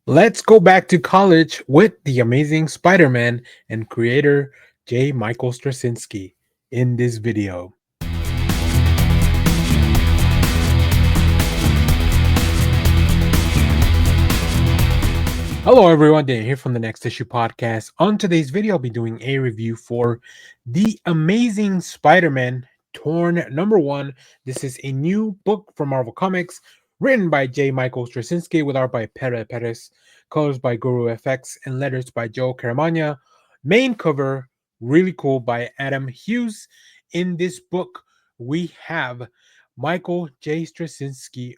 Let's go back to college with the amazing Spider Man and creator J. Michael Straczynski in this video. Hello, everyone. Dan here from the Next Issue Podcast. On today's video, I'll be doing a review for The Amazing Spider Man Torn #1. This is a new book from Marvel Comics written by J. Michael Straczynski with art by Pere Perez, colors by Guru FX, and letters by Joe Caramagna. Main cover, really cool, by Adam Hughes. In this book, we have J. Michael Straczynski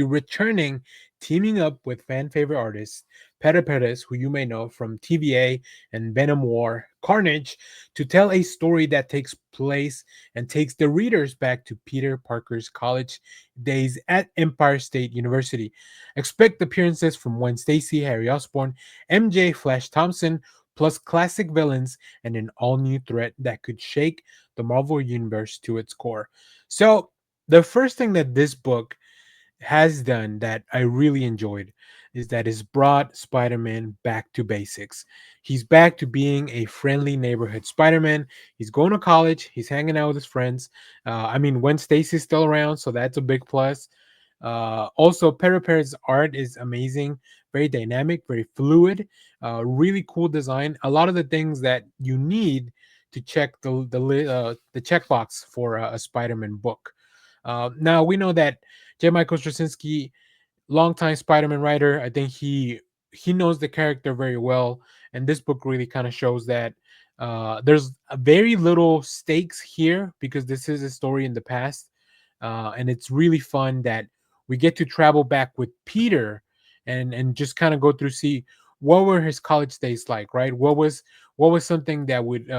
returning, teaming up with fan favorite artist Pere Perez, who you may know from TVA and Venom War Carnage, to tell a story that takes place and takes the readers back to Peter Parker's college days at Empire State University. Expect appearances from Gwen Stacy, Harry Osborn, MJ Flash Thompson, plus classic villains and an all new threat that could shake the Marvel Universe to its core. So, the first thing that this book has done that I really enjoyed is that it's brought Spider-Man back to basics. He's back to being a friendly neighborhood Spider-Man. He's going to college. He's hanging out with his friends. When Stacy's still around, so that's a big plus. Also, Perez's art is amazing, very dynamic, very fluid, really cool design. A lot of the things that you need to check the checkbox for a Spider-Man book. Now we know that J. Michael Straczynski, longtime Spider-Man writer, I think he knows the character very well, and this book really kind of shows that there's a very little stakes here because this is a story in the past, and it's really fun that we get to travel back with Peter and just kind of go through see what were his college days like, right? What was something that would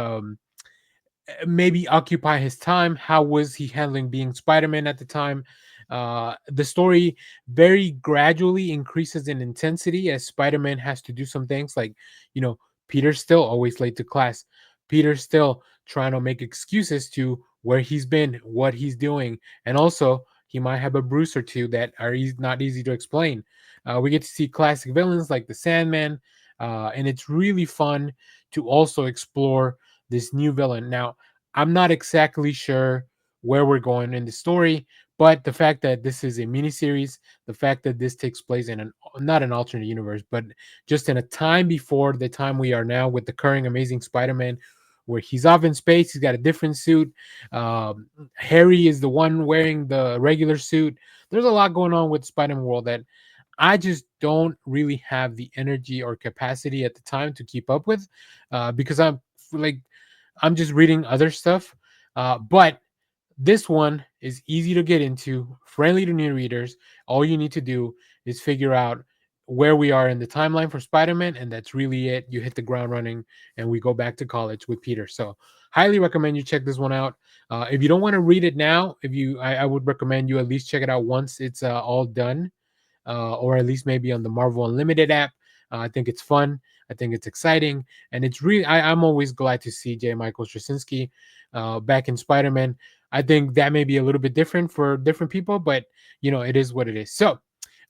maybe occupy his time. How was he handling being Spider-Man at the time? The story very gradually increases in intensity as Spider-Man has to do some things like, you know, Peter's still always late to class. Peter's still trying to make excuses to where he's been, what he's doing, and also he might have a bruise or two that are not easy to explain. We get to see classic villains like the Sandman, and it's really fun to also explore this new villain. Now, I'm not exactly sure where we're going in the story, but the fact that this is a miniseries, the fact that this takes place in an not an alternate universe, but just in a time before the time we are now with the current Amazing Spider-Man, where he's off in space, he's got a different suit. Harry is the one wearing the regular suit. There's a lot going on with Spider-Man world that I just don't really have the energy or capacity at the time to keep up with, because I'm just reading other stuff. But this one is easy to get into, friendly to new readers. All you need to do is figure out where we are in the timeline for Spider-Man, and that's really it. You hit the ground running, and we go back to college with Peter. So, highly recommend you check this one out. If you don't want to read it now, I would recommend you at least check it out once it's all done, or at least maybe on the Marvel Unlimited app. I think it's fun. I think it's exciting, and it's really. I'm always glad to see J. Michael Straczynski back in Spider-Man. I think that may be a little bit different for different people, but it is what it is. So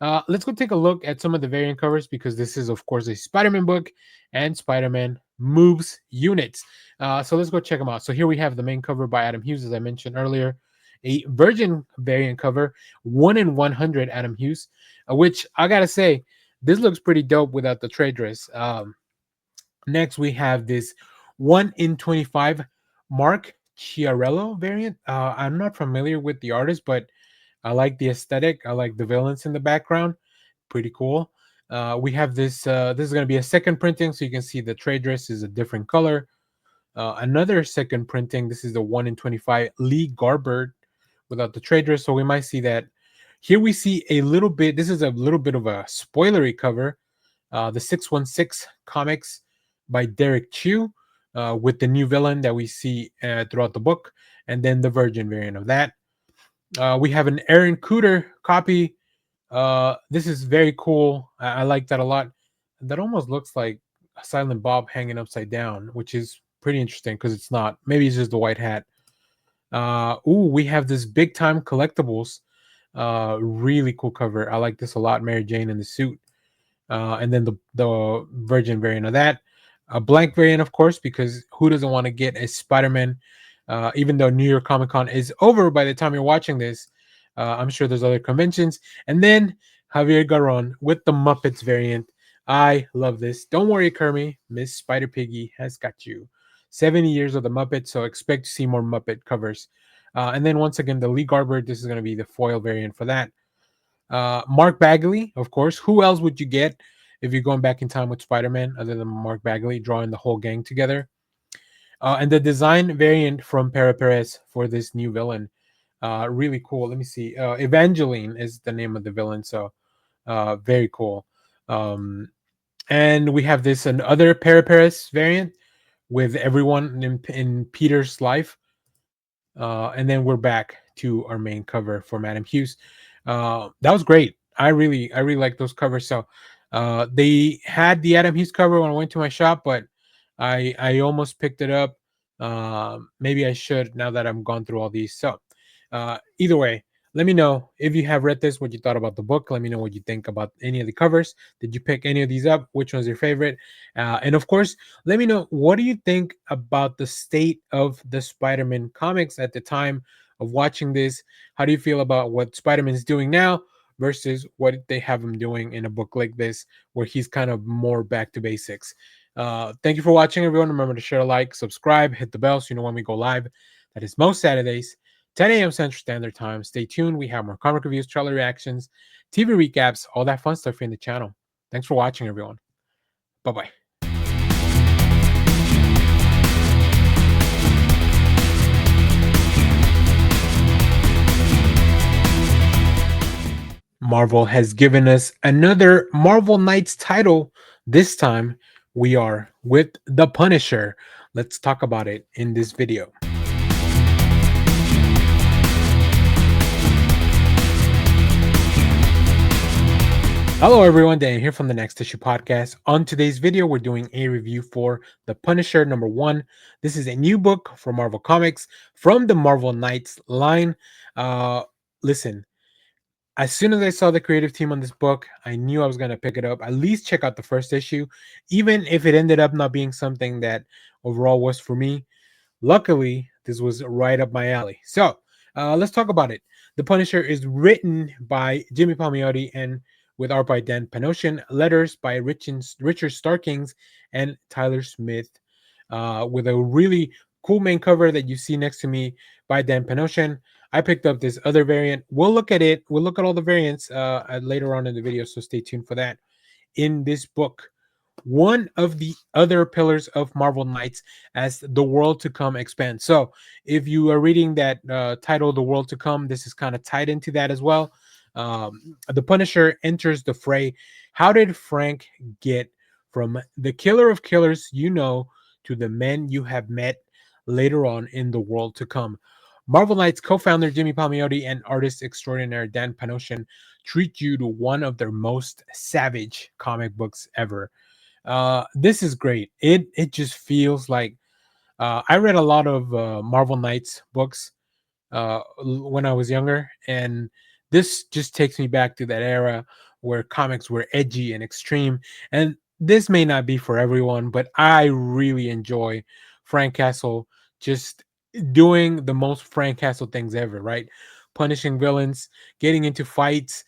let's go take a look at some of the variant covers because this is, of course, a Spider-Man book and Spider-Man moves units. So let's go check them out. So here we have the main cover by Adam Hughes, as I mentioned earlier, a Virgin variant cover, 1 in 100 Adam Hughes, which I gotta say, this looks pretty dope without the trade dress. Next, we have this 1 in 25 Mark Chiarello variant. I'm not familiar with the artist, but I like the aesthetic. I like the villains in the background. Pretty cool. We have this. This is going to be a second printing, so you can see the trade dress is a different color. Another second printing. This is the 1 in 25 Lee Garbert without the trade dress. So we might see that. Here we see a little bit. This is a little bit of a spoilery cover. The 616 comics by Derek Chu, with the new villain that we see throughout the book, and then the Virgin variant of that. We have an Aaron Cooter copy. This is very cool. I like that a lot. That almost looks like a Silent Bob hanging upside down, which is pretty interesting because it's not. Maybe it's just the white hat. We have this big time collectibles. Really cool cover. I like this a lot. Mary Jane in the suit. and then the Virgin variant of that, a blank variant, of course, because who doesn't want to get a Spider-Man? Even though New York Comic Con is over by the time you're watching this, I'm sure there's other conventions. And then Javier Garon with the Muppets variant. I love this. Don't worry, Kermie. Miss Spider Piggy has got you. 70 years of the Muppets, so expect to see more Muppet covers. And then once again, the Lee Garber. This is going to be the foil variant for that. Mark Bagley, of course. Who else would you get if you're going back in time with Spider-Man other than Mark Bagley drawing the whole gang together? And the design variant from Para Perez for this new villain. Really cool. Let me see. Evangeline is the name of the villain, so very cool. Um, and we have this another Para Perez variant with everyone in Peter's life. And then we're back to our main cover for Madam Hughes. That was great. I really like those covers. So they had the Adam Hughes cover when I went to my shop, but I almost picked it up. Maybe I should now that I'm gone through all these. So either way, let me know if you have read this, what you thought about the book. Let me know what you think about any of the covers. Did you pick any of these up? Which one's your favorite? And of course, let me know what do you think about the state of the Spider-Man comics at the time of watching this. How do you feel about what Spider-Man is doing now versus what they have him doing in a book like this, where he's kind of more back to basics? Thank you for watching, everyone. Remember to share, like, subscribe, hit the bell so you know when we go live. That is most Saturdays, 10 a.m. Central Standard Time. Stay tuned. We have more comic reviews, trailer reactions, TV recaps, all that fun stuff here in the channel. Thanks for watching, everyone. Bye bye. Marvel has given us another Marvel Knights title. This time we are with The Punisher. Let's talk about it in this video. Hello everyone, Dan here from the Next Issue Podcast. On today's video, we're doing a review for The Punisher #1. This is a new book for Marvel Comics from the Marvel Knights line. Listen, as soon as I saw the creative team on this book, I knew I was going to pick it up, at least check out the first issue, even if it ended up not being something that overall was for me. Luckily, this was right up my alley. So let's talk about it. The Punisher is written by Jimmy Palmiotti and with art by Dan Panosian, letters by Richard Starkings and Tyler Smith, with a really cool main cover that you see next to me by Dan Panosian. I picked up this other variant. We'll look at it. We'll look at all the variants later on in the video, so stay tuned for that. In this book, one of the other pillars of Marvel Knights as the world to come expands. So, if you are reading that title, The World to Come, this is kind of tied into that as well. The Punisher enters the fray. How did Frank get from the killer of killers you know to the men you have met later on in the world to come? Marvel Knights co-founder Jimmy Palmiotti and artist extraordinaire Dan Panosian treat you to one of their most savage comic books ever. This is great. It just feels like I read a lot of Marvel Knights books when I was younger, and this just takes me back to that era where comics were edgy and extreme. And this may not be for everyone, but I really enjoy Frank Castle just doing the most Frank Castle things ever, right? Punishing villains, getting into fights,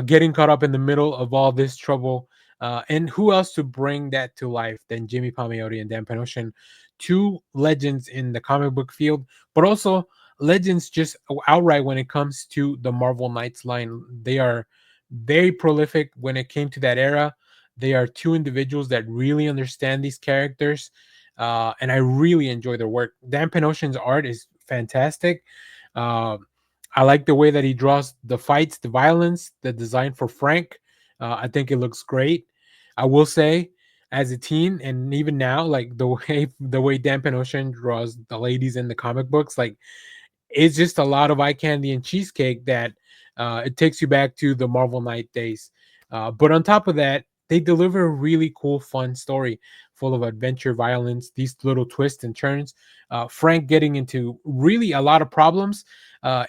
getting caught up in the middle of all this trouble. And who else to bring that to life than Jimmy Palmiotti and Dan Panosian, two legends in the comic book field, but also legends just outright when it comes to the Marvel Knights line. They are very prolific when it came to that era. They are two individuals that really understand these characters, and I really enjoy their work. Dan Panosian's art is fantastic. Uh, I like the way that he draws the fights, the violence, the design for Frank. I think it looks great. I will say, as a teen and even now, like the way Dan Panosian draws the ladies in the comic books, like it's just a lot of eye candy and cheesecake that it takes you back to the Marvel Knight days. But on top of that, they deliver a really cool, fun story full of adventure, violence, these little twists and turns. Frank getting into really a lot of problems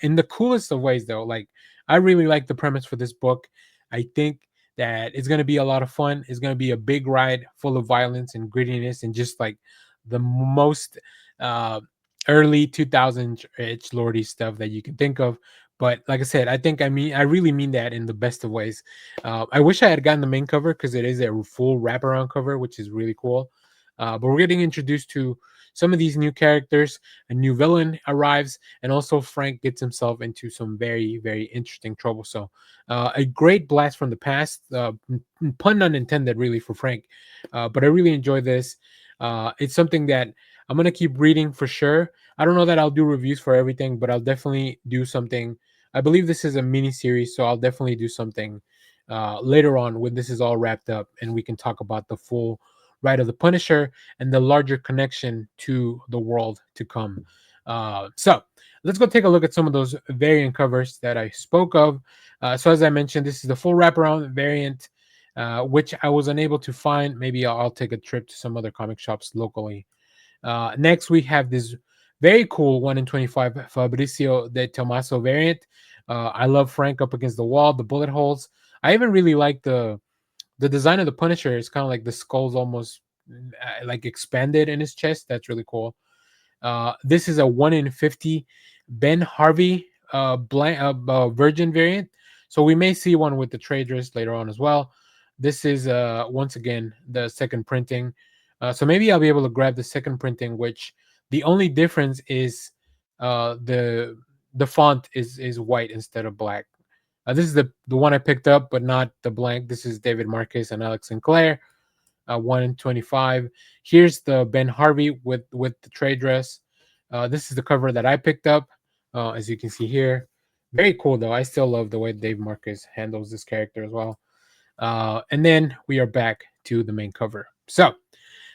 in the coolest of ways, though. Like, I really like the premise for this book. I think that it's going to be a lot of fun. It's going to be a big ride full of violence and grittiness and just like the most uh, early 2000s edge lordy stuff that you can think of. But like I said, I really mean that in the best of ways. I wish I had gotten the main cover because it is a full wraparound cover, which is really cool. But we're getting introduced to some of these new characters. A new villain arrives, and also Frank gets himself into some very, very interesting trouble. So, a great blast from the past, pun unintended, really, for Frank. But I really enjoy this. It's something that I'm gonna keep reading for sure. I don't know that I'll do reviews for everything, but I'll definitely do something. I believe this is a mini series, so I'll definitely do something later on when this is all wrapped up, and we can talk about the full Ride of the Punisher and the larger connection to the world to come. So let's go take a look at some of those variant covers that I spoke of. So as I mentioned, this is the full wraparound variant, which I was unable to find. Maybe I'll take a trip to some other comic shops locally. Next, we have this very cool 1 in 25 Fabrizio de Tomaso variant. I love Frank up against the wall, the bullet holes. I even really like the design of the Punisher. Is kind of like the skull's almost like expanded in his chest. That's really cool. This is a 1 in 50 Ben Harvey Virgin variant. So we may see one with the traders later on as well. This is once again the second printing. So maybe I'll be able to grab the second printing, which the only difference is the font is white instead of black. This is the one I picked up, but not the blank. This is David Marcus and Alex Sinclair, 1 in 25. Here's the Ben Harvey with the trade dress. This is the cover that I picked up, as you can see here. Very cool though. I still love the way Dave Marcus handles this character as well. And then we are back to the main cover. So,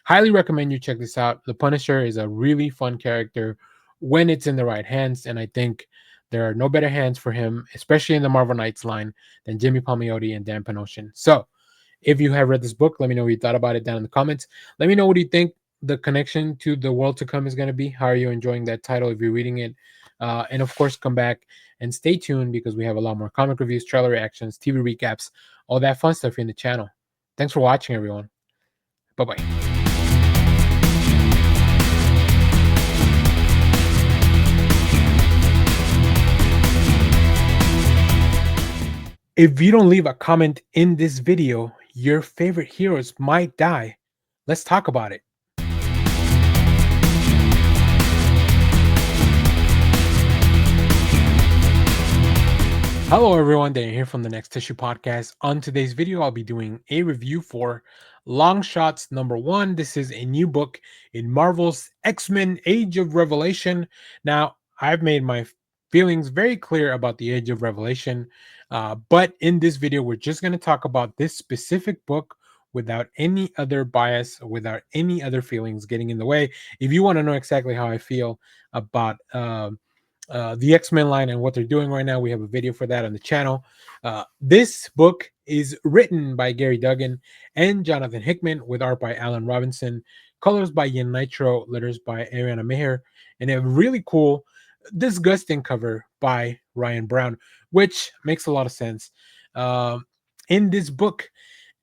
highly recommend you check this out. The Punisher is a really fun character when it's in the right hands, and I think there are no better hands for him, especially in the Marvel Knights line, than Jimmy Palmiotti and Dan Panosian. So, if you have read this book, let me know what you thought about it down in the comments. Let me know what you think the connection to the world to come is going to be. How are you enjoying that title if you're reading it? And of course, come back and stay tuned because we have a lot more comic reviews, trailer reactions, TV recaps, all that fun stuff in the channel. Thanks for watching, everyone. Bye bye. If you don't leave a comment in this video, your favorite heroes might die. Let's talk about it. Hello everyone, Dan here from the Next Tissue Podcast. On today's video, I'll be doing a review for Long Shots #1. This is a new book in Marvel's X-Men Age of Revelation. Now, I've made my feelings very clear about the Age of Revelation, but in this video, we're just going to talk about this specific book without any other bias, without any other feelings getting in the way. If you want to know exactly how I feel about the X-Men line and what they're doing right now, we have a video for that on the channel. This book is written by Gary Duggan and Jonathan Hickman with art by Alan Robinson, colors by Yen Nitro, letters by Ariana Meher, and a really cool, disgusting cover by Ryan Brown, which makes a lot of sense. In this book,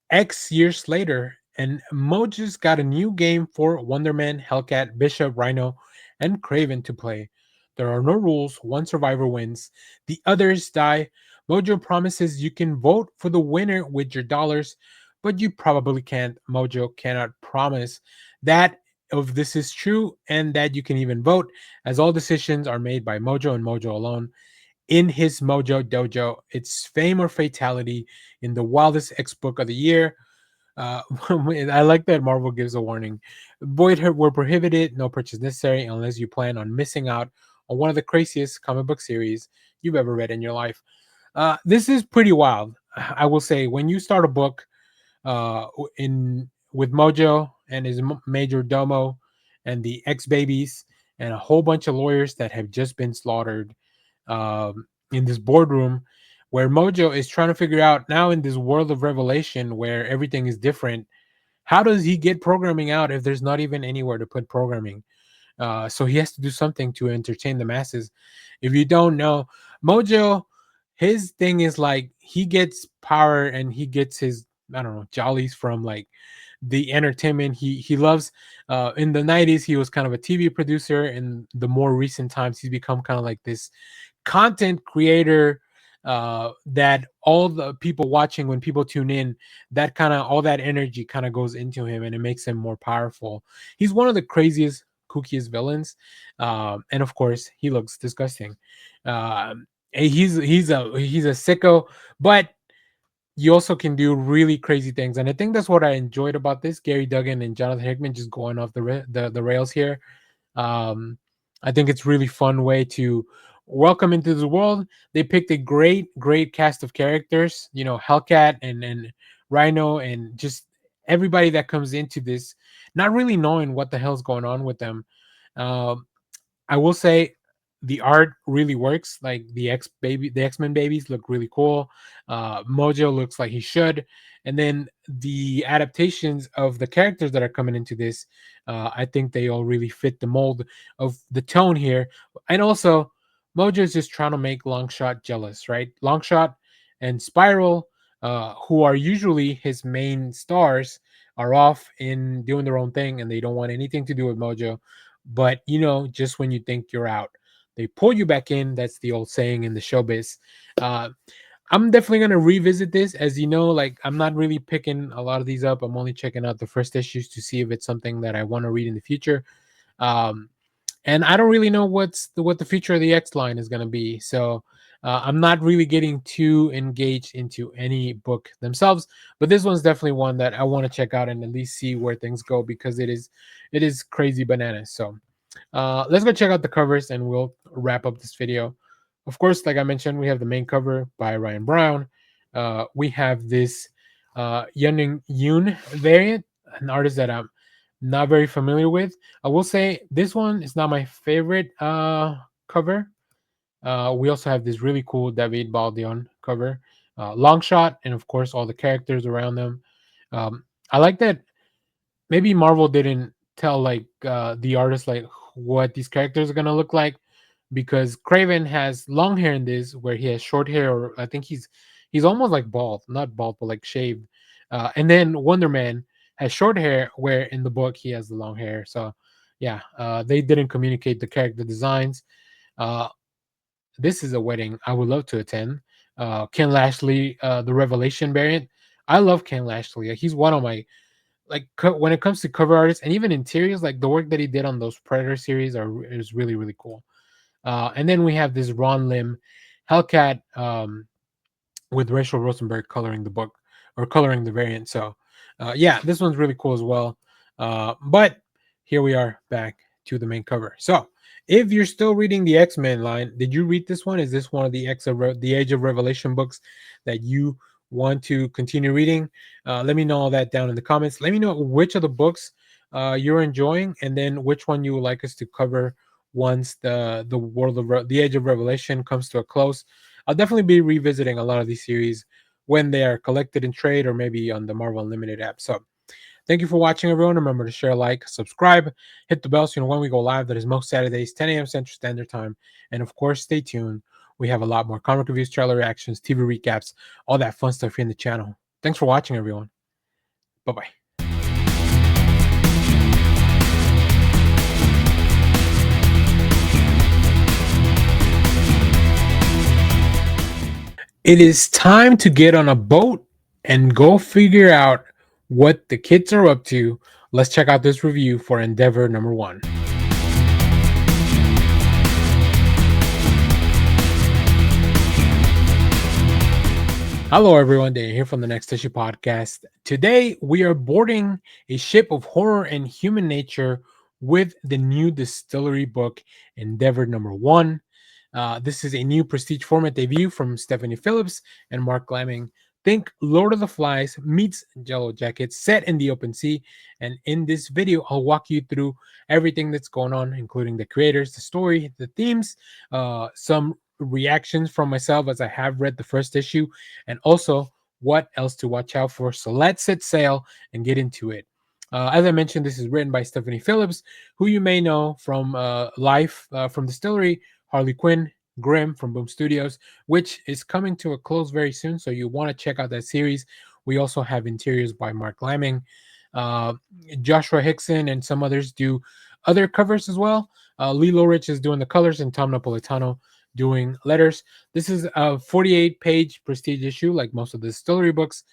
X years later, and Mojo's got a new game for Wonder Man, Hellcat, Bishop, Rhino, and Craven to play. There are no rules. One survivor wins. The others die. Mojo promises you can vote for the winner with your dollars, but you probably can't. Mojo cannot promise that if this is true and that you can even vote, as all decisions are made by Mojo and Mojo alone. In his Mojo Dojo, it's fame or fatality in the wildest X book of the year. I like that Marvel gives a warning. Void were prohibited, no purchase necessary unless you plan on missing out on one of the craziest comic book series you've ever read in your life. This is pretty wild. I will say, when you start a book in with Mojo and his major domo and the X babies and a whole bunch of lawyers that have just been slaughtered in this boardroom, where Mojo is trying to figure out now in this world of revelation where everything is different, how does he get programming out if there's not even anywhere to put programming? So he has to do something to entertain the masses. If you don't know, Mojo His thing is like he gets power and he gets his, I don't know, jollies from like the entertainment. He loves in the 90s he was kind of a TV producer. In the more recent times he's become kind of like this content creator, that all the people watching, when people tune in, that kind of all that energy kind of goes into him and it makes him more powerful. He's one of the craziest, kookiest villains, and of course he looks disgusting. He's a sicko, but you also can do really crazy things, and I think that's what I enjoyed about this. Gary Duggan and Jonathan Hickman just going off the rails here. um, I think it's really fun way to welcome into the world. They picked a great cast of characters. You know, Hellcat and Rhino and just everybody that comes into this, not really knowing what the hell's going on with them. Um, I will say the art really works. Like the X Men babies look really cool. Mojo looks like he should, and then the adaptations of the characters that are coming into this, I think they all really fit the mold of the tone here. And also, Mojo is just trying to make Longshot jealous, right? Longshot and Spiral, who are usually his main stars, are off in doing their own thing, and they don't want anything to do with Mojo. But you know, just when you think you're out, they pull you back in. That's the old saying in the showbiz. Uh, I'm definitely gonna revisit this. As you know, like I'm not really picking a lot of these up. I'm only checking out the first issues to see if it's something that I want to read in the future. Um, and I don't really know what the future of the X line is gonna be. So I'm not really getting too engaged into any book themselves. But this one's definitely one that I want to check out and at least see where things go, because it is crazy bananas. So let's go check out the covers and we'll wrap up this video. Of course, like I mentioned, we have the main cover by Ryan Brown. We have this Yunning Yoon variant, an artist that I'm not very familiar with. I will say this one is not my favorite cover. We also have this really cool David Baldeon cover, long shot, and of course all the characters around them. I like that maybe Marvel didn't tell like the artist like what these characters are gonna look like, because Craven has long hair in this, where he has short hair, or I think he's almost like bald, not bald, but like shaved. And then Wonder Man has short hair, where in the book he has the long hair. So yeah, they didn't communicate the character designs. Uh, this is a wedding I would love to attend. Ken Lashley, the Revelation variant. I love Ken Lashley. Like, he's one of my like when it comes to cover artists and even interiors, like the work that he did on those Predator series is really really cool. And then we have this Ron Lim Hellcat, with Rachel Rosenberg coloring the book, or coloring the variant. So yeah, this one's really cool as well. But here we are back to the main cover. So if you're still reading the X-Men line, did you read this one? Is this one of the Age of Revelation books that you want to continue reading? Let me know all that down in the comments. Let me know which of the books you're enjoying, and then which one you would like us to cover once the Age of Revelation comes to a close. I'll definitely be revisiting a lot of these series when they are collected in trade, or maybe on the Marvel Unlimited app. So thank you for watching, everyone. Remember to share, like, subscribe, hit the bell so you know when we go live. That is most Saturdays, 10 a.m. Central Standard Time. And of course, stay tuned. We have a lot more comic reviews, trailer reactions, TV recaps, all that fun stuff here in the channel. Thanks for watching, everyone. Bye bye. It is time to get on a boat and go figure out what the kids are up to. Let's check out this review for Endeavor number 1. Hello, everyone. Dan here from the Next Issue Podcast. Today, we are boarding a ship of horror and human nature with the new distillery book, Endeavor number 1. This is a new prestige format debut from Stephanie Phillips and Mark Glamming. Think Lord of the Flies meets Jello Jackets set in the open sea. And in this video, I'll walk you through everything that's going on, including the creators, the story, the themes, some reactions from myself as I have read the first issue, and also what else to watch out for. So let's set sail and get into it. As I mentioned, this is written by Stephanie Phillips, who you may know from Life from Distillery, Harley Quinn, Grimm from Boom Studios, which is coming to a close very soon. So you want to check out that series. We also have interiors by Mark Lamming. Uh, Joshua Hickson and some others do other covers as well. Lilo Rich is doing the colors and Tom Napolitano doing letters. This is a 48-page prestige issue, like most of the distillery books.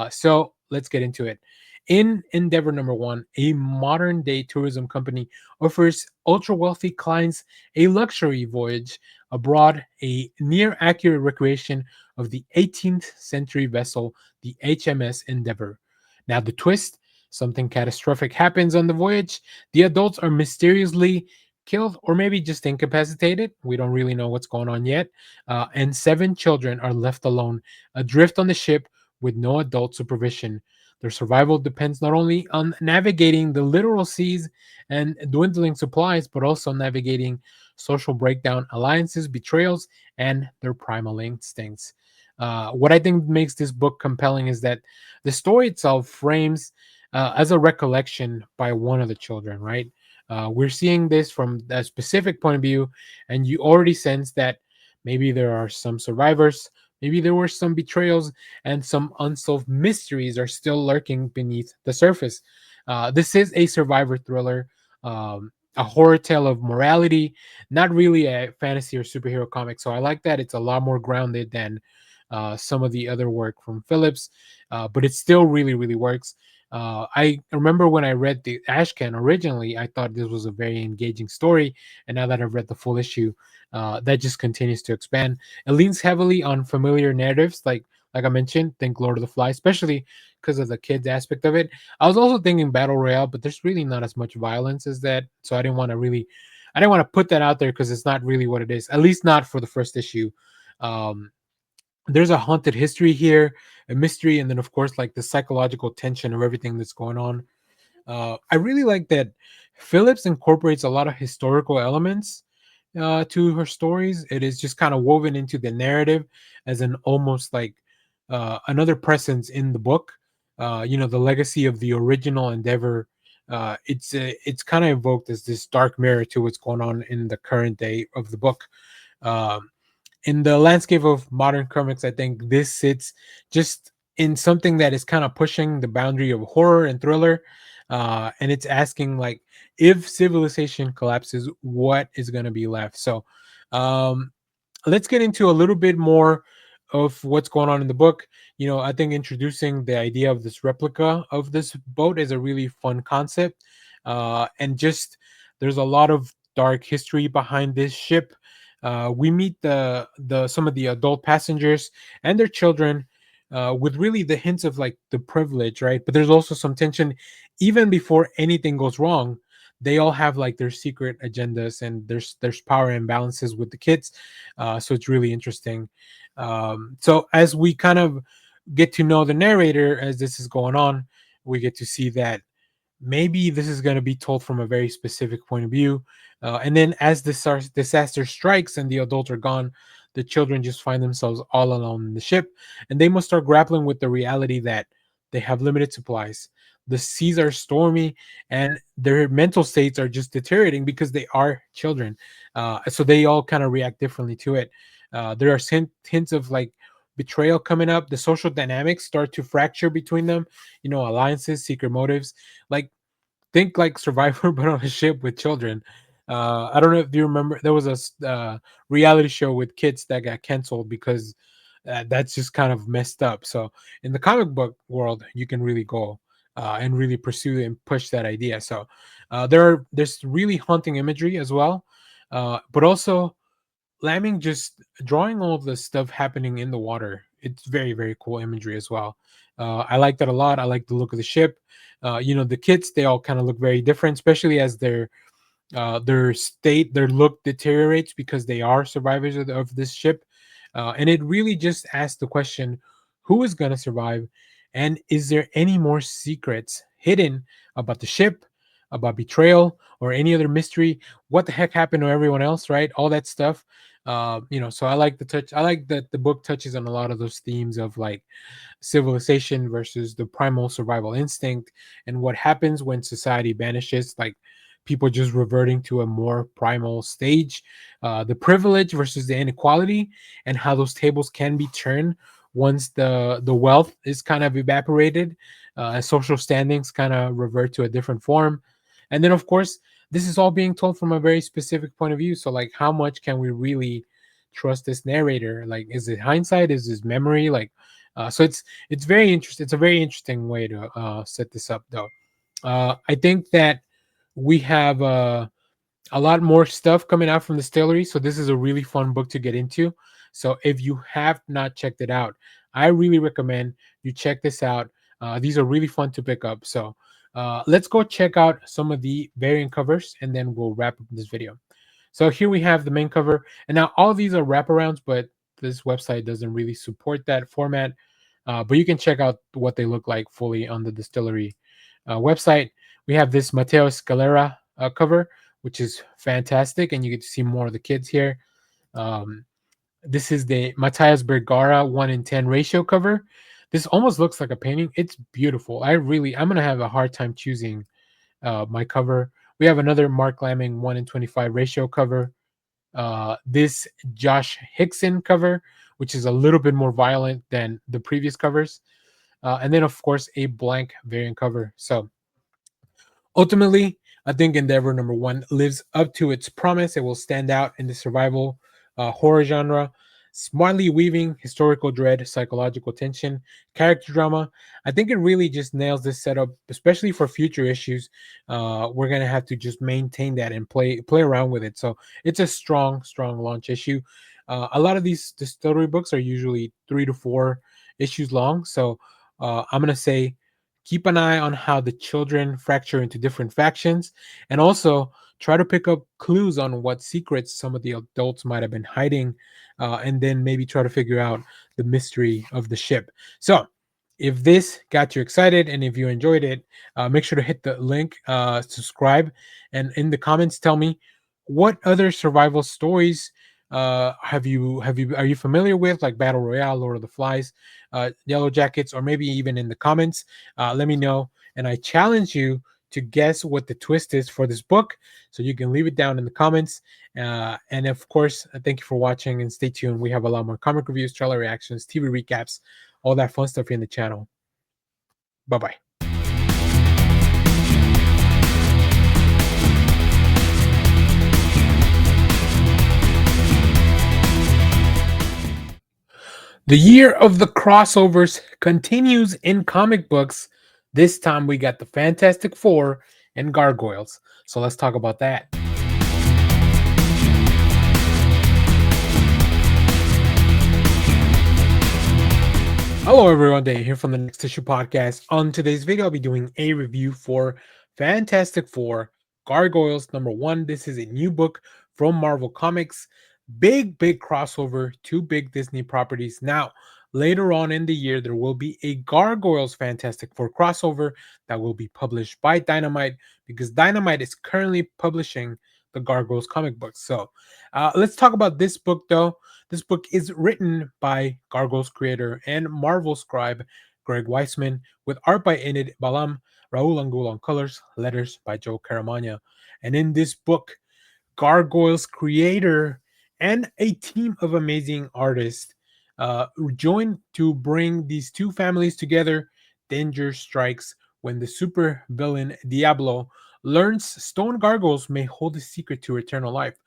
So let's get into it. In Endeavor number one, a modern day tourism company offers ultra wealthy clients a luxury voyage abroad, a near accurate recreation of the 18th century vessel, the HMS Endeavor. Now, the twist, something catastrophic happens on the voyage. The adults are mysteriously killed or maybe just incapacitated. We don't really know what's going on yet. And seven children are left alone, adrift on the ship with no adult supervision. Their survival depends not only on navigating the literal seas and dwindling supplies, but also navigating social breakdown, alliances, betrayals, and their primal instincts. What I think makes this book compelling is that the story itself frames as a recollection by one of the children, right? We're seeing this from a specific point of view, and you already sense that maybe there are some survivors, maybe there were some betrayals, and some unsolved mysteries are still lurking beneath the surface. This is a survivor thriller, a horror tale of morality, not really a fantasy or superhero comic. So I like that it's a lot more grounded than some of the other work from Phillips, but it still really, really works. I remember when I read the Ashcan originally, I thought this was a very engaging story, and now that I've read the full issue, that just continues to expand. It leans heavily on familiar narratives, like I mentioned, think Lord of the Flies, especially because of the kids aspect of it. I was also thinking Battle Royale, but there's really not as much violence as that, so I didn't want to put that out there because it's not really what it is. At least not for the first issue. Um, there's a haunted history here, a mystery, and then of course like the psychological tension of everything that's going on. I really like that Phillips incorporates a lot of historical elements to her stories. It is just kind of woven into the narrative as an almost like another presence in the book. The legacy of the original Endeavor. It's kind of evoked as this dark mirror to what's going on in the current day of the book. Um, in the landscape of modern comics, I think this sits just in something that is kind of pushing the boundary of horror and thriller. And it's asking like, if civilization collapses, what is going to be left? So um, let's get into a little bit more of what's going on in the book. I think introducing the idea of this replica of this boat is a really fun concept. And just there's a lot of dark history behind this ship. We meet the some of the adult passengers and their children, with really the hints of like the privilege, right? But there's also some tension even before anything goes wrong. They all have like their secret agendas, and there's power imbalances with the kids. So it's really interesting. So as we kind of get to know the narrator as this is going on, we get to see that maybe this is going to be told from a very specific point of view. And then as the disaster strikes and the adults are gone, the children just find themselves all alone in the ship, and they must start grappling with the reality that they have limited supplies. The seas are stormy, and their mental states are just deteriorating because they are children. So they all kind of react differently to it. There are hints of like betrayal coming up. The social dynamics start to fracture between them. Alliances, secret motives. Like think like Survivor, but on a ship with children. I don't know if you remember there was a reality show with kids that got canceled because that's just kind of messed up. So in the comic book world, you can really go and really pursue and push that idea. So there's really haunting imagery as well, but also Lamming just drawing all of the stuff happening in the water. It's very, very cool imagery as well. I like that a lot. I like the look of the ship. The kids, they all kind of look very different, especially as their look deteriorates because they are survivors of this ship. And it really just asks the question, who is going to survive? And is there any more secrets hidden about the ship, about betrayal, or any other mystery? What the heck happened to everyone else, right? All that stuff. So I like the touch. I like that the book touches on a lot of those themes of like civilization versus the primal survival instinct, and what happens when society vanishes. Like people just reverting to a more primal stage, the privilege versus the inequality, and how those tables can be turned once the wealth is kind of evaporated, and social standings kind of revert to a different form. And then, of course, this is all being told from a very specific point of view. So, like, how much can we really trust this narrator? Like, is it hindsight? Is this memory? Like, so it's very interesting. It's a very interesting way to set this up, though. I think that we have a lot more stuff coming out from Distillery, so this is a really fun book to get into. So if you have not checked it out, I really recommend you check this out. These are really fun to pick up. So let's go check out some of the variant covers, and then we'll wrap up this video. So here we have the main cover, and now all of these are wraparounds, but this website doesn't really support that format. But you can check out what they look like fully on the Distillery website. We have this Mateo Scalera cover, which is fantastic, and you get to see more of the kids here. Um, this is the Matthias Bergara 1 in 10 ratio cover. This almost looks like a painting. It's beautiful. I'm gonna have a hard time choosing my cover. We have another Mark Lamming 1 in 25 ratio cover. This Josh Hickson cover, which is a little bit more violent than the previous covers. And then, of course, a blank variant cover. So ultimately, I think Endeavor number one lives up to its promise. It will stand out in the survival horror genre, smartly weaving historical dread, psychological tension, character drama. I think it really just nails this setup, especially for future issues. We're gonna have to just maintain that and play around with it. So it's a strong launch issue. A lot of these distillery books are usually 3 to 4 issues long, so I'm gonna say keep an eye on how the children fracture into different factions, and also try to pick up clues on what secrets some of the adults might have been hiding, and then maybe try to figure out the mystery of the ship. So if this got you excited and if you enjoyed it, make sure to hit the link, subscribe, and in the comments tell me what other survival stories are you familiar with, like Battle Royale, Lord of the Flies, Yellow Jackets, or maybe even in the comments. Let me know, and I challenge you to guess what the twist is for this book. So you can leave it down in the comments. And of course, thank you for watching, and stay tuned. We have a lot more comic reviews, trailer reactions, TV recaps, all that fun stuff here in the channel. Bye bye. The year of the crossovers continues in comic books. This time we got the Fantastic Four and Gargoyles. So let's talk about that. Hello, everyone. Dave here from the Next Issue Podcast. On today's video, I'll be doing a review for Fantastic Four Gargoyles number one. This is a new book from Marvel Comics. Big crossover, two big Disney properties. Now, later on in the year, there will be a Gargoyles Fantastic Four crossover that will be published by Dynamite, because Dynamite is currently publishing the Gargoyles comic books. So let's talk about this book, though. This book is written by Gargoyles creator and Marvel scribe Greg Weisman, with art by Enid Balam, Raul Angul on colors, letters by Joe Caramagna. And in this book, Gargoyles creator and a team of amazing artists join to bring these two families together. Danger strikes when the super villain Diablo learns stone gargoyles may hold a secret to eternal life,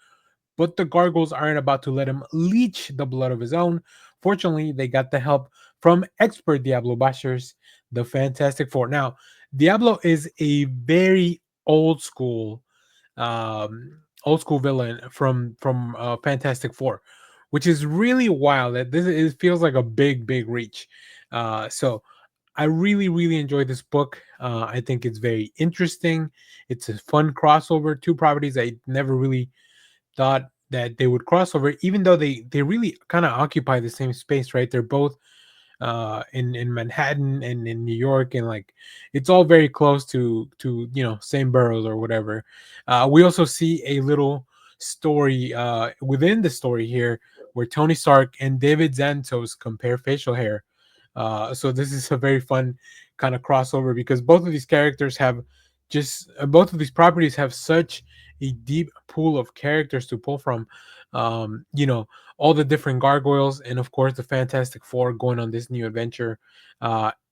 but the gargoyles aren't about to let him leech the blood of his own. Fortunately, they got the help from expert Diablo bashers, the Fantastic Four. Now, Diablo is a very old school villain from Fantastic Four, which is really wild. That this it feels like a big reach. So I really enjoy this book. I think it's very interesting. It's a fun crossover. Two properties I never really thought that they would cross over, even though they really kind of occupy the same space, right? They're both in Manhattan and in New York, and like it's all very close to same boroughs or whatever. We also see a little story within the story here where Tony Stark and David Xantos compare facial hair. So this is a very fun kind of crossover, because both of these characters have just both of these properties have such a deep pool of characters to pull from. You know, all the different gargoyles, and of course the Fantastic Four going on this new adventure.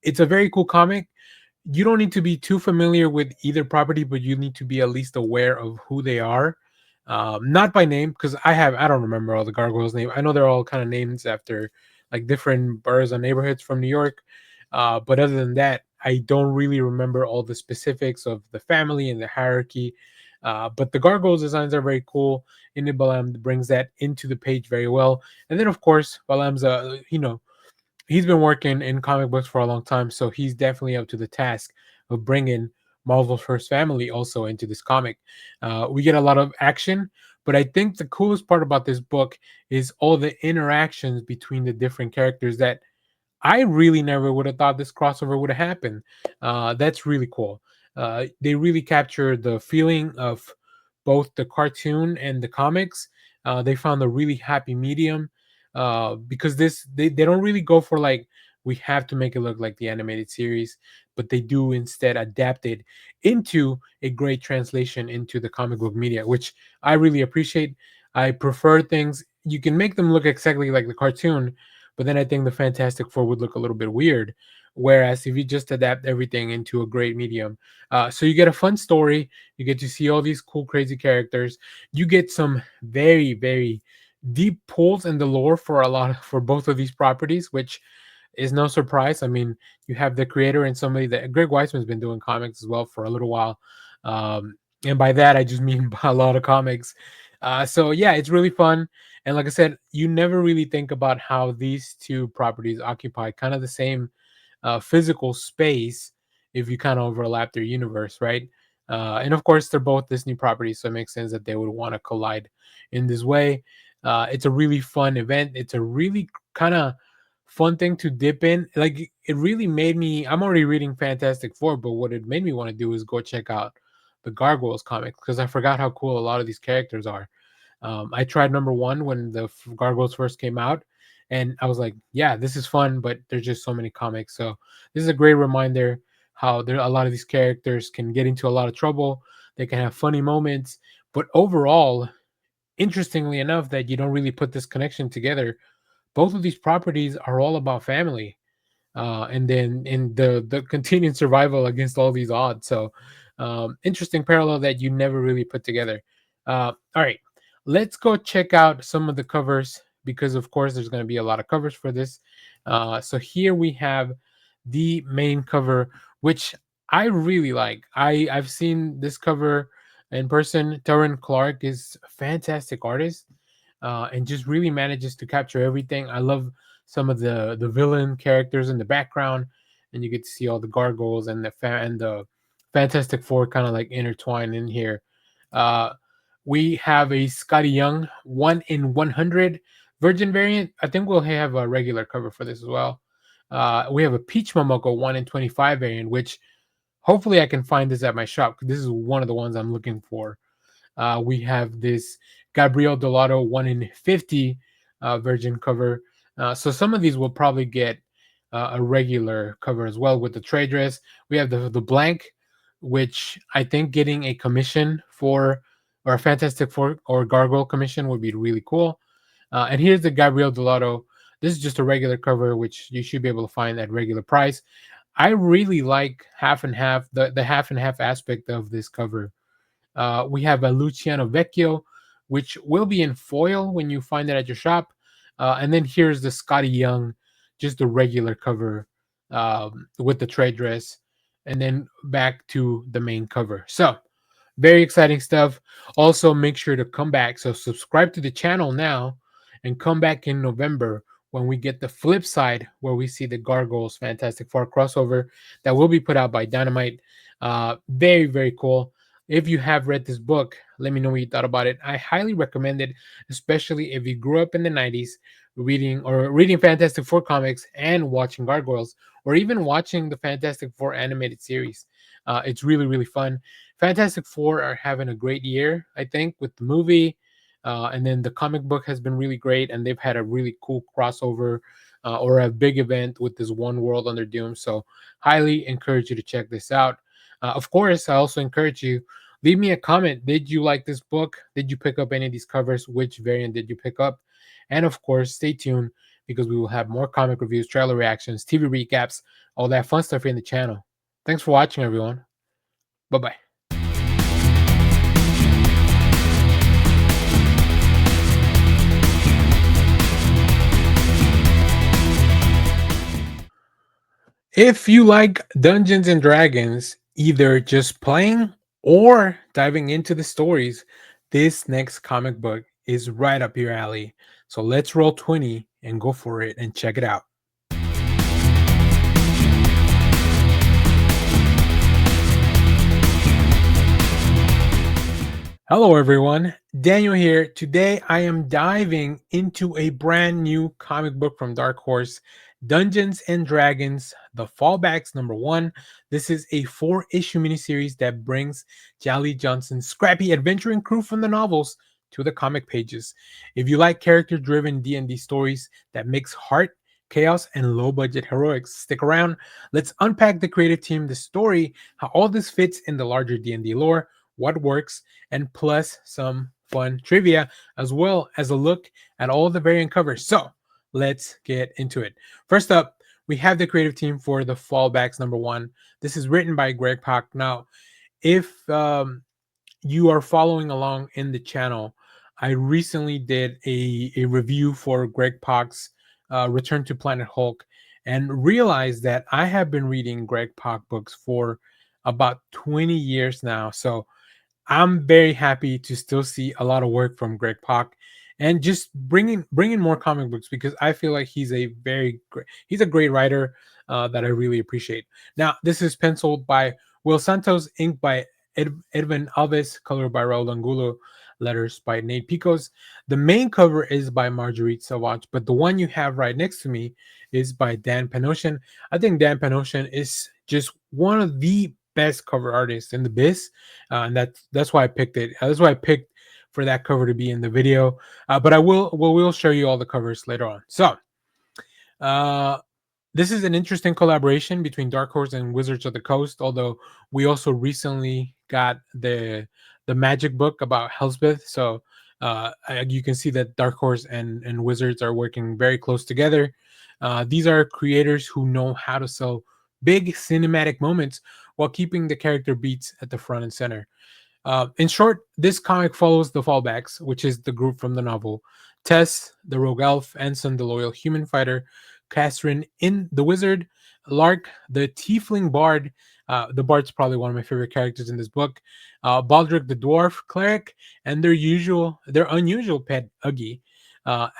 It's a very cool comic. You don't need to be too familiar with either property, but you need to be at least aware of who they are. Not by name, because I don't remember all the gargoyles' name. I know they're all kind of names after like different boroughs and neighborhoods from New York. But other than that, I don't really remember all the specifics of the family and the hierarchy. But the gargoyles designs are very cool. Inid Balam brings that into the page very well. And then of course Balam's he's been working in comic books for a long time, so he's definitely up to the task of bringing Marvel's First Family also into this comic. We get a lot of action, but I think the coolest part about this book is all the interactions between the different characters that I really never would have thought this crossover would have happened. That's really cool. They really capture the feeling of both the cartoon and the comics. They found a really happy medium because they don't really go for like we have to make it look like the animated series, but they do instead adapt it into a great translation into the comic book media, which I really appreciate. I prefer things you can make them look exactly like the cartoon, but then I think the Fantastic Four would look a little bit weird. Whereas if you just adapt everything into a great medium, so you get a fun story, you get to see all these cool, crazy characters, you get some very, very deep pulls in the lore for for both of these properties, which is no surprise. I mean, you have the creator and somebody that Greg Weisman's been doing comics as well for a little while, and by that I just mean a lot of comics. So yeah, it's really fun. And like I said, you never really think about how these two properties occupy kind of the same physical space if you kind of overlap their universe, right? And of course, they're both Disney properties, so it makes sense that they would want to collide in this way. It's a really fun event. It's a really kind of fun thing to dip in. Like it really made me. I'm already reading Fantastic Four, but what it made me want to do is go check out the Gargoyles comics because I forgot how cool a lot of these characters are. I tried number one when the Gargoyles first came out, and I was like, "Yeah, this is fun," but there's just so many comics. So this is a great reminder how there a lot of these characters can get into a lot of trouble. They can have funny moments, but overall, interestingly enough, that you don't really put this connection together. Both of these properties are all about family, and then in the continued survival against all these odds. So interesting parallel that you never really put together. All right, let's go check out some of the covers because of course there's going to be a lot of covers for this. So here we have the main cover, which I really like. I've seen this cover in person. Terran Clark is a fantastic artist, and just really manages to capture everything. I love some of the villain characters in the background, and you get to see all the gargoyles and the Fantastic Four kind of like intertwined in here. Uh, we have a Scotty Young 1 in 100 Virgin variant. I think we'll have a regular cover for this as well. We have a Peach Momoko 1 in 25 variant, which hopefully I can find this at my shop because this is one of the ones I'm looking for. We have this Gabriel Delato 1 in 50 Virgin cover. So some of these will probably get a regular cover as well with the trade dress. We have the blank, which I think getting a commission for or a Fantastic Four or Gargoyle commission would be really cool. And here's the Gabriel Delato. This is just a regular cover, which you should be able to find at regular price. I really like half and half the half and half aspect of this cover. We have a Luciano Vecchio, which will be in foil when you find it at your shop. And then here's the Scotty Young, just the regular cover with the trade dress. And then back to the main cover. So, very exciting stuff. Also, make sure to come back. So, subscribe to the channel now and come back in November when we get the flip side where we see the Gargoyles Fantastic Four crossover that will be put out by Dynamite. Very, very cool. If you have read this book, let me know what you thought about it. I highly recommend it, especially if you grew up in the 90s reading Fantastic Four comics and watching Gargoyles, or even watching the Fantastic Four animated series. It's really, really fun. Fantastic Four are having a great year, I think, with the movie. And then the comic book has been really great, and they've had a really cool crossover or a big event with this one world under Doom. So, highly encourage you to check this out. Of course, I also encourage you, leave me a comment. Did you like this book? Did you pick up any of these covers? Which variant did you pick up? And of course, stay tuned because we will have more comic reviews, trailer reactions, TV recaps, all that fun stuff here in the channel. Thanks for watching, everyone. Bye bye. If you like Dungeons and Dragons, either just playing or diving into the stories, this next comic book is right up your alley. So let's roll 20 and go for it and check it out. Hello, everyone. Daniel here. Today, I am diving into a brand new comic book from Dark Horse, Dungeons and Dragons: The Fallbacks #1. This is a 4-issue miniseries that brings Jolly Johnson's scrappy adventuring crew from the novels to the comic pages. If you like character-driven D&D stories that mix heart, chaos, and low-budget heroics, stick around. Let's unpack the creative team, the story, how all this fits in the larger D&D lore, what works, and plus some fun trivia, as well as a look at all the variant covers. So let's get into it. First up, we have the creative team for the Fallbacks #1. This is written by Greg Pak. Now, if you are following along in the channel, I recently did a review for Greg Pak's Return to Planet Hulk and realized that I have been reading Greg Pak books for about 20 years now. So I'm very happy to still see a lot of work from Greg Pak and just bringing more comic books because I feel like he's a great writer that I really appreciate. Now, this is penciled by Will Santos, inked by Edwin Alves, colored by Raul Angulo, letters by Nate Picos. The main cover is by Marguerite Savage, but the one you have right next to me is by Dan Panosian. I think Dan Panosian is just one of the best cover artists in the biz, and that's why I picked it. That's why I picked for that cover to be in the video. But we'll show you all the covers later on. So uh, this is an interesting collaboration between Dark Horse and Wizards of the Coast. Although we also recently got the magic book about Hellsbeth, so you can see that Dark Horse and Wizards are working very close together. These are creators who know how to sell big cinematic moments while keeping the character beats at the front and center. In short, this comic follows the Fallbacks, which is the group from the novel. Tess, the rogue elf, Anson, the loyal human fighter, Catherine in the wizard, Lark, the tiefling bard. The bard's probably one of my favorite characters in this book. Baldric, the dwarf cleric, and their unusual pet Uggy.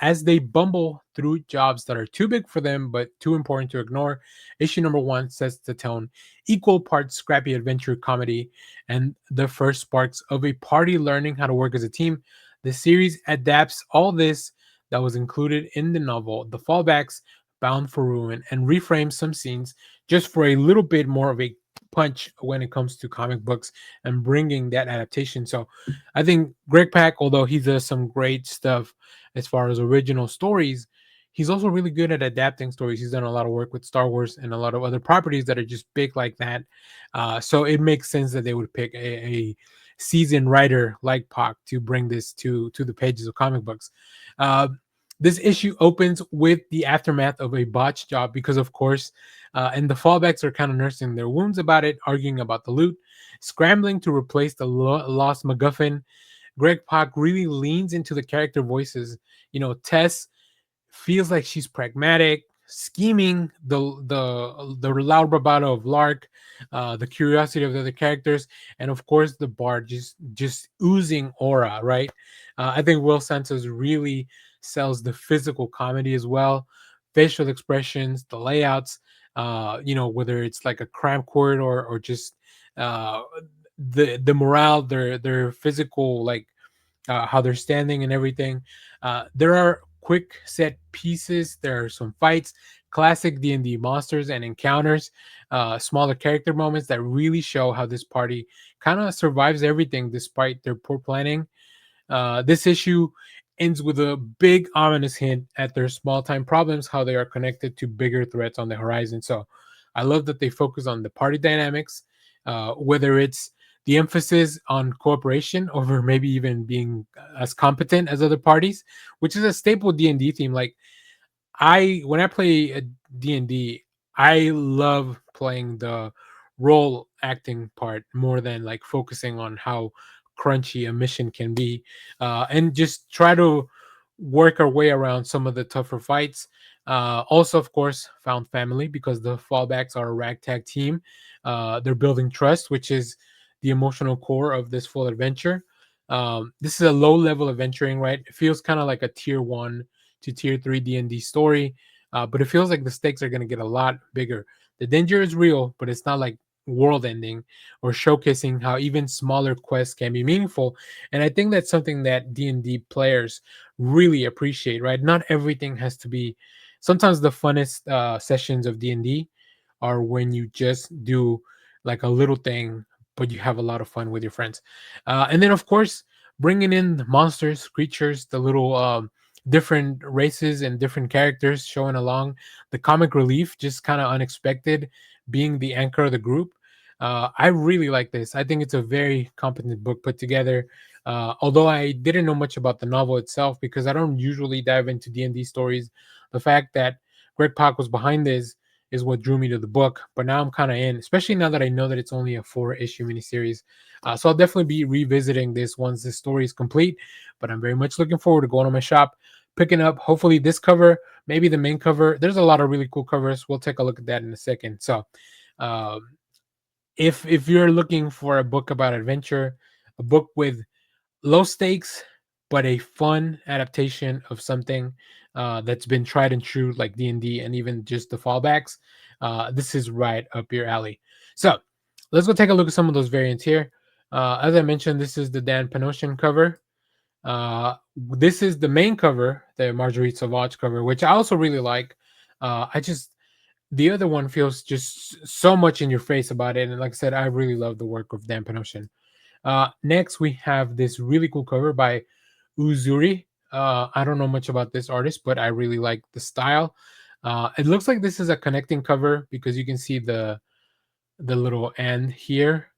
As they bumble through jobs that are too big for them but too important to ignore, issue #1 sets the tone. Equal parts scrappy adventure comedy and the first sparks of a party learning how to work as a team. The series adapts all this that was included in the novel, The Fallbacks, Bound for Ruin, and reframes some scenes just for a little bit more of a punch when it comes to comic books and bringing that adaptation. So I think Greg Pak, although he does some great stuff as far as original stories, he's also really good at adapting stories. He's done a lot of work with Star Wars and a lot of other properties that are just big like that. So it makes sense that they would pick a seasoned writer like Pak to bring this to the pages of comic books. Uh, this issue opens with the aftermath of a botched job because, of course, and the Fallbacks are kind of nursing their wounds about it, arguing about the loot, scrambling to replace the lost MacGuffin. Greg Pak really leans into the character voices. Tess feels like she's pragmatic, scheming, the loud bravado of Lark, the curiosity of the other characters, and of course the bard just oozing aura. Right? I think Will Santos really sells the physical comedy as well, facial expressions, the layouts. Whether it's like a crime corridor or just uh, the morale, their physical like how they're standing and everything. There are quick set pieces. There are some fights, classic D&D monsters and encounters, smaller character moments that really show how this party kind of survives everything despite their poor planning. This issue ends with a big ominous hint at their small time problems, how they are connected to bigger threats on the horizon. So I love that they focus on the party dynamics, whether it's the emphasis on cooperation over maybe even being as competent as other parties, which is a staple D&D theme. Like I when I play a D&D, I love playing the role acting part more than like focusing on how crunchy a mission can be, and just try to work our way around some of the tougher fights. Also, of course, found family because the fallbacks are a ragtag team. They're building trust, which is the emotional core of this full adventure. This is a low level adventuring, right? It feels kind of like a tier one to tier three D&D story, but it feels like the stakes are going to get a lot bigger. The danger is real, but it's not like world ending or showcasing how even smaller quests can be meaningful. And I think that's something that D&D players really appreciate, right? Not everything has to be. Sometimes the funnest sessions of D&D are when you just do like a little thing, but you have a lot of fun with your friends. And then, of course, bringing in the monsters, creatures, the little different races and different characters showing along, the comic relief, just kind of unexpected, being the anchor of the group. I really like this. I think it's a very competent book put together. Although I didn't know much about the novel itself because I don't usually dive into D&D stories, the fact that Greg Pak was behind this is what drew me to the book. But now I'm kind of in, especially now that I know that it's only a 4-issue miniseries. So I'll definitely be revisiting this once this story is complete. But I'm very much looking forward to going to my shop, picking up hopefully this cover, maybe the main cover. There's a lot of really cool covers. We'll take a look at that in a second. So um, if you're looking for a book about adventure, a book with low stakes but a fun adaptation of something that's been tried and true like D&D and even just the fallbacks, this is right up your alley. So let's go take a look at some of those variants here. As I mentioned, this is the Dan Panosian cover. This is the main cover, the Marguerite Sauvage cover, which I also really like. I just the other one feels just so much in your face about it, and like I said, I really love the work of Dan Panosian. Next, we have this really cool cover by Uzuri. I don't know much about this artist, but I really like the style. It looks like this is a connecting cover because you can see the little end here.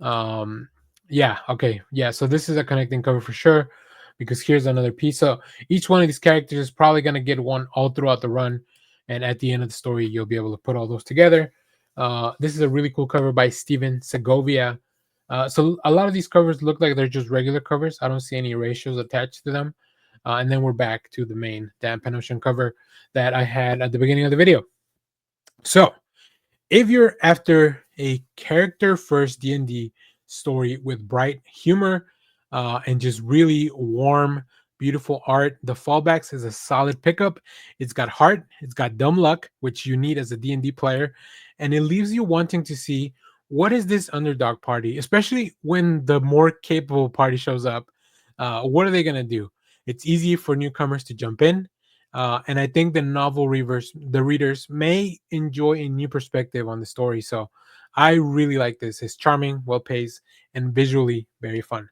um yeah, okay, yeah, so this is a connecting cover for sure because here's another piece. So each one of these characters is probably going to get one all throughout the run, and at the end of the story you'll be able to put all those together. This is a really cool cover by Steven Segovia. So a lot of these covers look like they're just regular covers. I don't see any ratios attached to them. And then we're back to the main Dan Panosian cover that I had at the beginning of the video. So if you're after a character first D&D story with bright humor and just really warm, beautiful art, the Fallbacks is a solid pickup. It's got heart, it's got dumb luck, which you need as a D&D player, and it leaves you wanting to see what is this underdog party, especially when the more capable party shows up. What are they going to do? It's easy for newcomers to jump in, and I think the novel the readers may enjoy a new perspective on the story. So I really like this. It's charming, well paced, and visually very fun.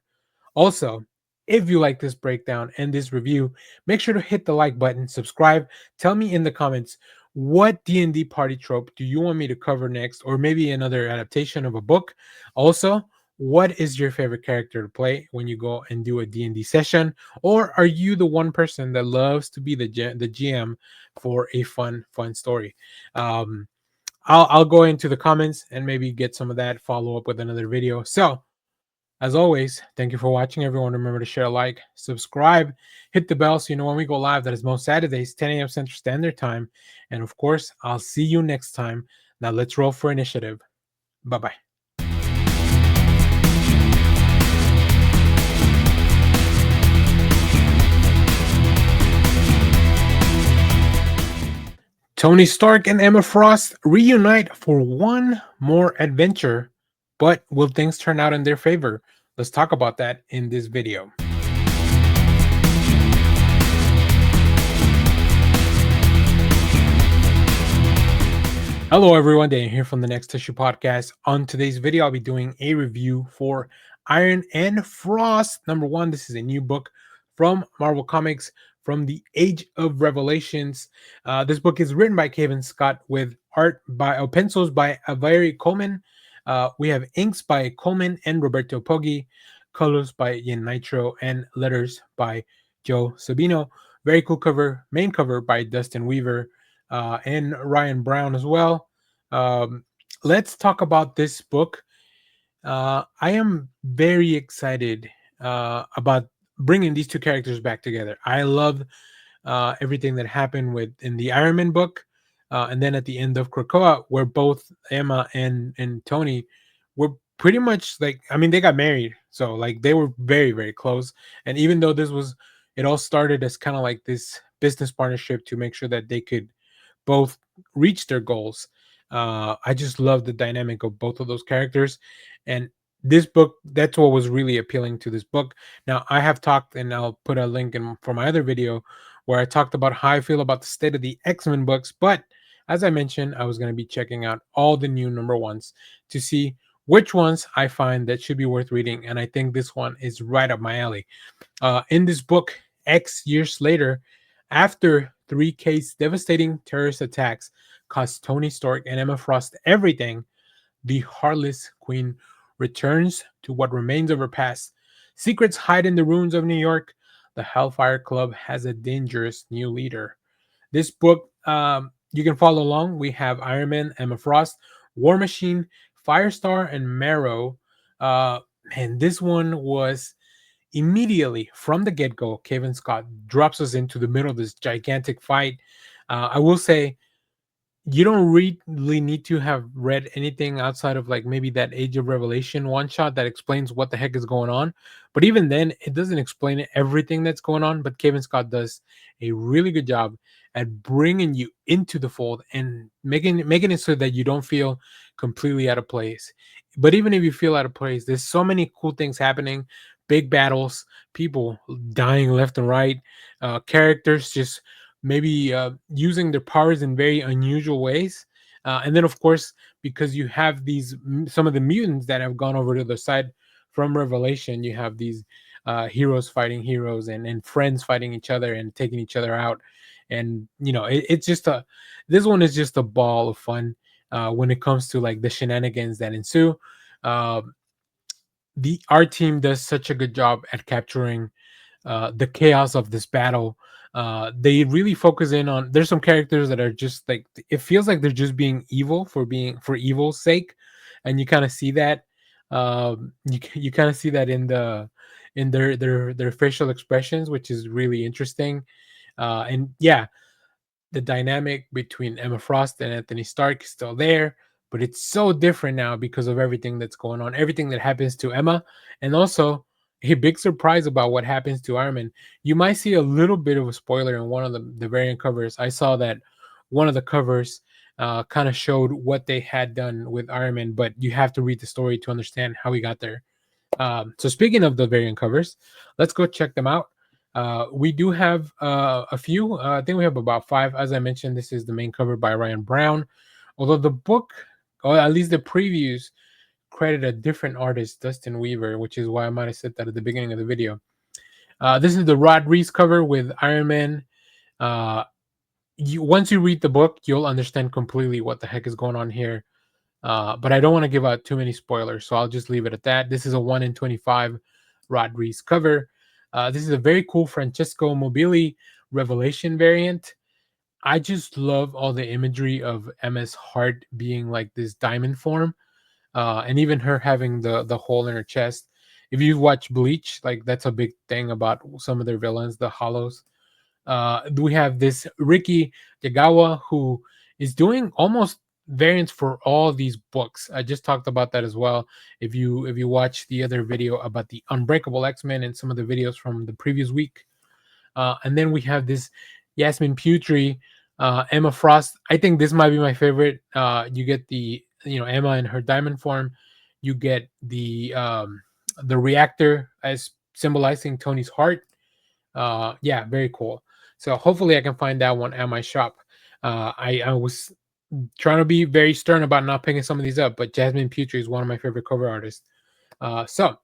Also, if you like this breakdown and this review, make sure to hit the like button, subscribe, tell me in the comments what D&D party trope do you want me to cover next, or maybe another adaptation of a book. Also, what is your favorite character to play when you go and do a D&D session, or are you the one person that loves to be the GM for a fun story? Um, I'll go into the comments and maybe get some of that, follow up with another video. So as always, thank you for watching, everyone. Remember to share, like, subscribe, hit the bell so you know when we go live. That is most Saturdays, 10 a.m. Central Standard Time. And of course, I'll see you next time. Now let's roll for initiative. Bye bye. Tony Stark and Emma Frost reunite for one more adventure, but will things turn out in their favor? Let's talk about that in this video. Hello, everyone. Dan here from the Next Issue Podcast. On today's video, I'll be doing a review for Iron and Frost. Number one, this is a new book from Marvel Comics from the Age of Revelations. This book is written by Kevin Scott with art by pencils by Avery Coleman. We have inks by Coleman and Roberto Poggi, colors by Yin Nitro, and letters by Joe Sabino. Very cool cover, main cover by Dustin Weaver and Ryan Brown as well. Um, let's talk about this book. I am very excited about bringing these two characters back together. I love everything that happened with in the Iron Man book, and then at the end of Krakoa, where both Emma and Tony were pretty much like, I mean, they got married, so like they were very very close. And even though this was, it all started as kind of like this business partnership to make sure that they could both reach their goals. I just love the dynamic of both of those characters, and this book, that's what was really appealing to this book. Now, I have talked, and I'll put a link in for my other video where I talked about how I feel about the state of the X-Men books. But as I mentioned, I was going to be checking out all the new number ones to see which ones I find that should be worth reading, and I think this one is right up my alley. In this book, X years later, after 3K's devastating terrorist attacks cost Tony Stark and Emma Frost everything, the Heartless Queen returns to what remains of her past. Secrets hide in the ruins of New York. The Hellfire Club has a dangerous new leader. This book, you can follow along. We have Iron Man, Emma Frost, War Machine, Firestar, and Marrow. Man, this one was immediately from the get go. Kevin Scott drops us into the middle of this gigantic fight. I will say, you don't really need to have read anything outside of like maybe that Age of Revelation one shot that explains what the heck is going on. But even then, it doesn't explain everything that's going on. But Kevin Scott does a really good job at bringing you into the fold and making it so that you don't feel completely out of place. But even if you feel out of place, there's so many cool things happening, big battles, people dying left and right, characters just maybe using their powers in very unusual ways. And then, of course, because you have these some of the mutants that have gone over to the side from Revelation, you have these heroes fighting heroes and friends fighting each other and taking each other out. And it's just a this one is just a ball of fun when it comes to like the shenanigans that ensue. Uh, the Our team does such a good job at capturing the chaos of this battle. They really focus in on. There's some characters that are just like, it feels like they're just being evil for evil's sake, and you kind of see that. You kind of see that in their facial expressions, which is really interesting. And yeah, the dynamic between Emma Frost and Anthony Stark is still there, but it's so different now because of everything that's going on, everything that happens to Emma, and also a big surprise about what happens to Iron Man. You might see a little bit of a spoiler in one of the variant covers. I saw that one of the covers kind of showed what they had done with Iron Man, but you have to read the story to understand how he got there. So speaking of the variant covers, let's go check them out. We do have a few. I think we have about five. As I mentioned, this is the main cover by Ryan Brown. Although the book, or at least the previews, credit a different artist, Dustin Weaver, which is why I might have said that at the beginning of the video. This is the Rod Reese cover with Iron Man. Once you read the book, you'll understand completely what the heck is going on here. But I don't want to give out too many spoilers, so I'll just leave it at that. This is a 1 in 25 Rod Reese cover. This is a very cool Francesco Mobili Revelation variant. I just love all the imagery of Emma's heart being like this diamond form, and even her having the hole in her chest. If you watch Bleach, like that's a big thing about some of their villains, the hollows. We have this Ricky Yagawa who is doing almost variants for all these books. I just talked about that as well. If you watch the other video about the Unbreakable X-Men and some of the videos from the previous week, and then we have this Yasmin Putri, Emma Frost. I think this might be my favorite. You get the Emma in her diamond form. You get the reactor as symbolizing Tony's heart. Yeah, very cool. So hopefully I can find that one at my shop. I was trying to be very stern about not picking some of these up, but Jasmine Putri is one of my favorite cover artists. So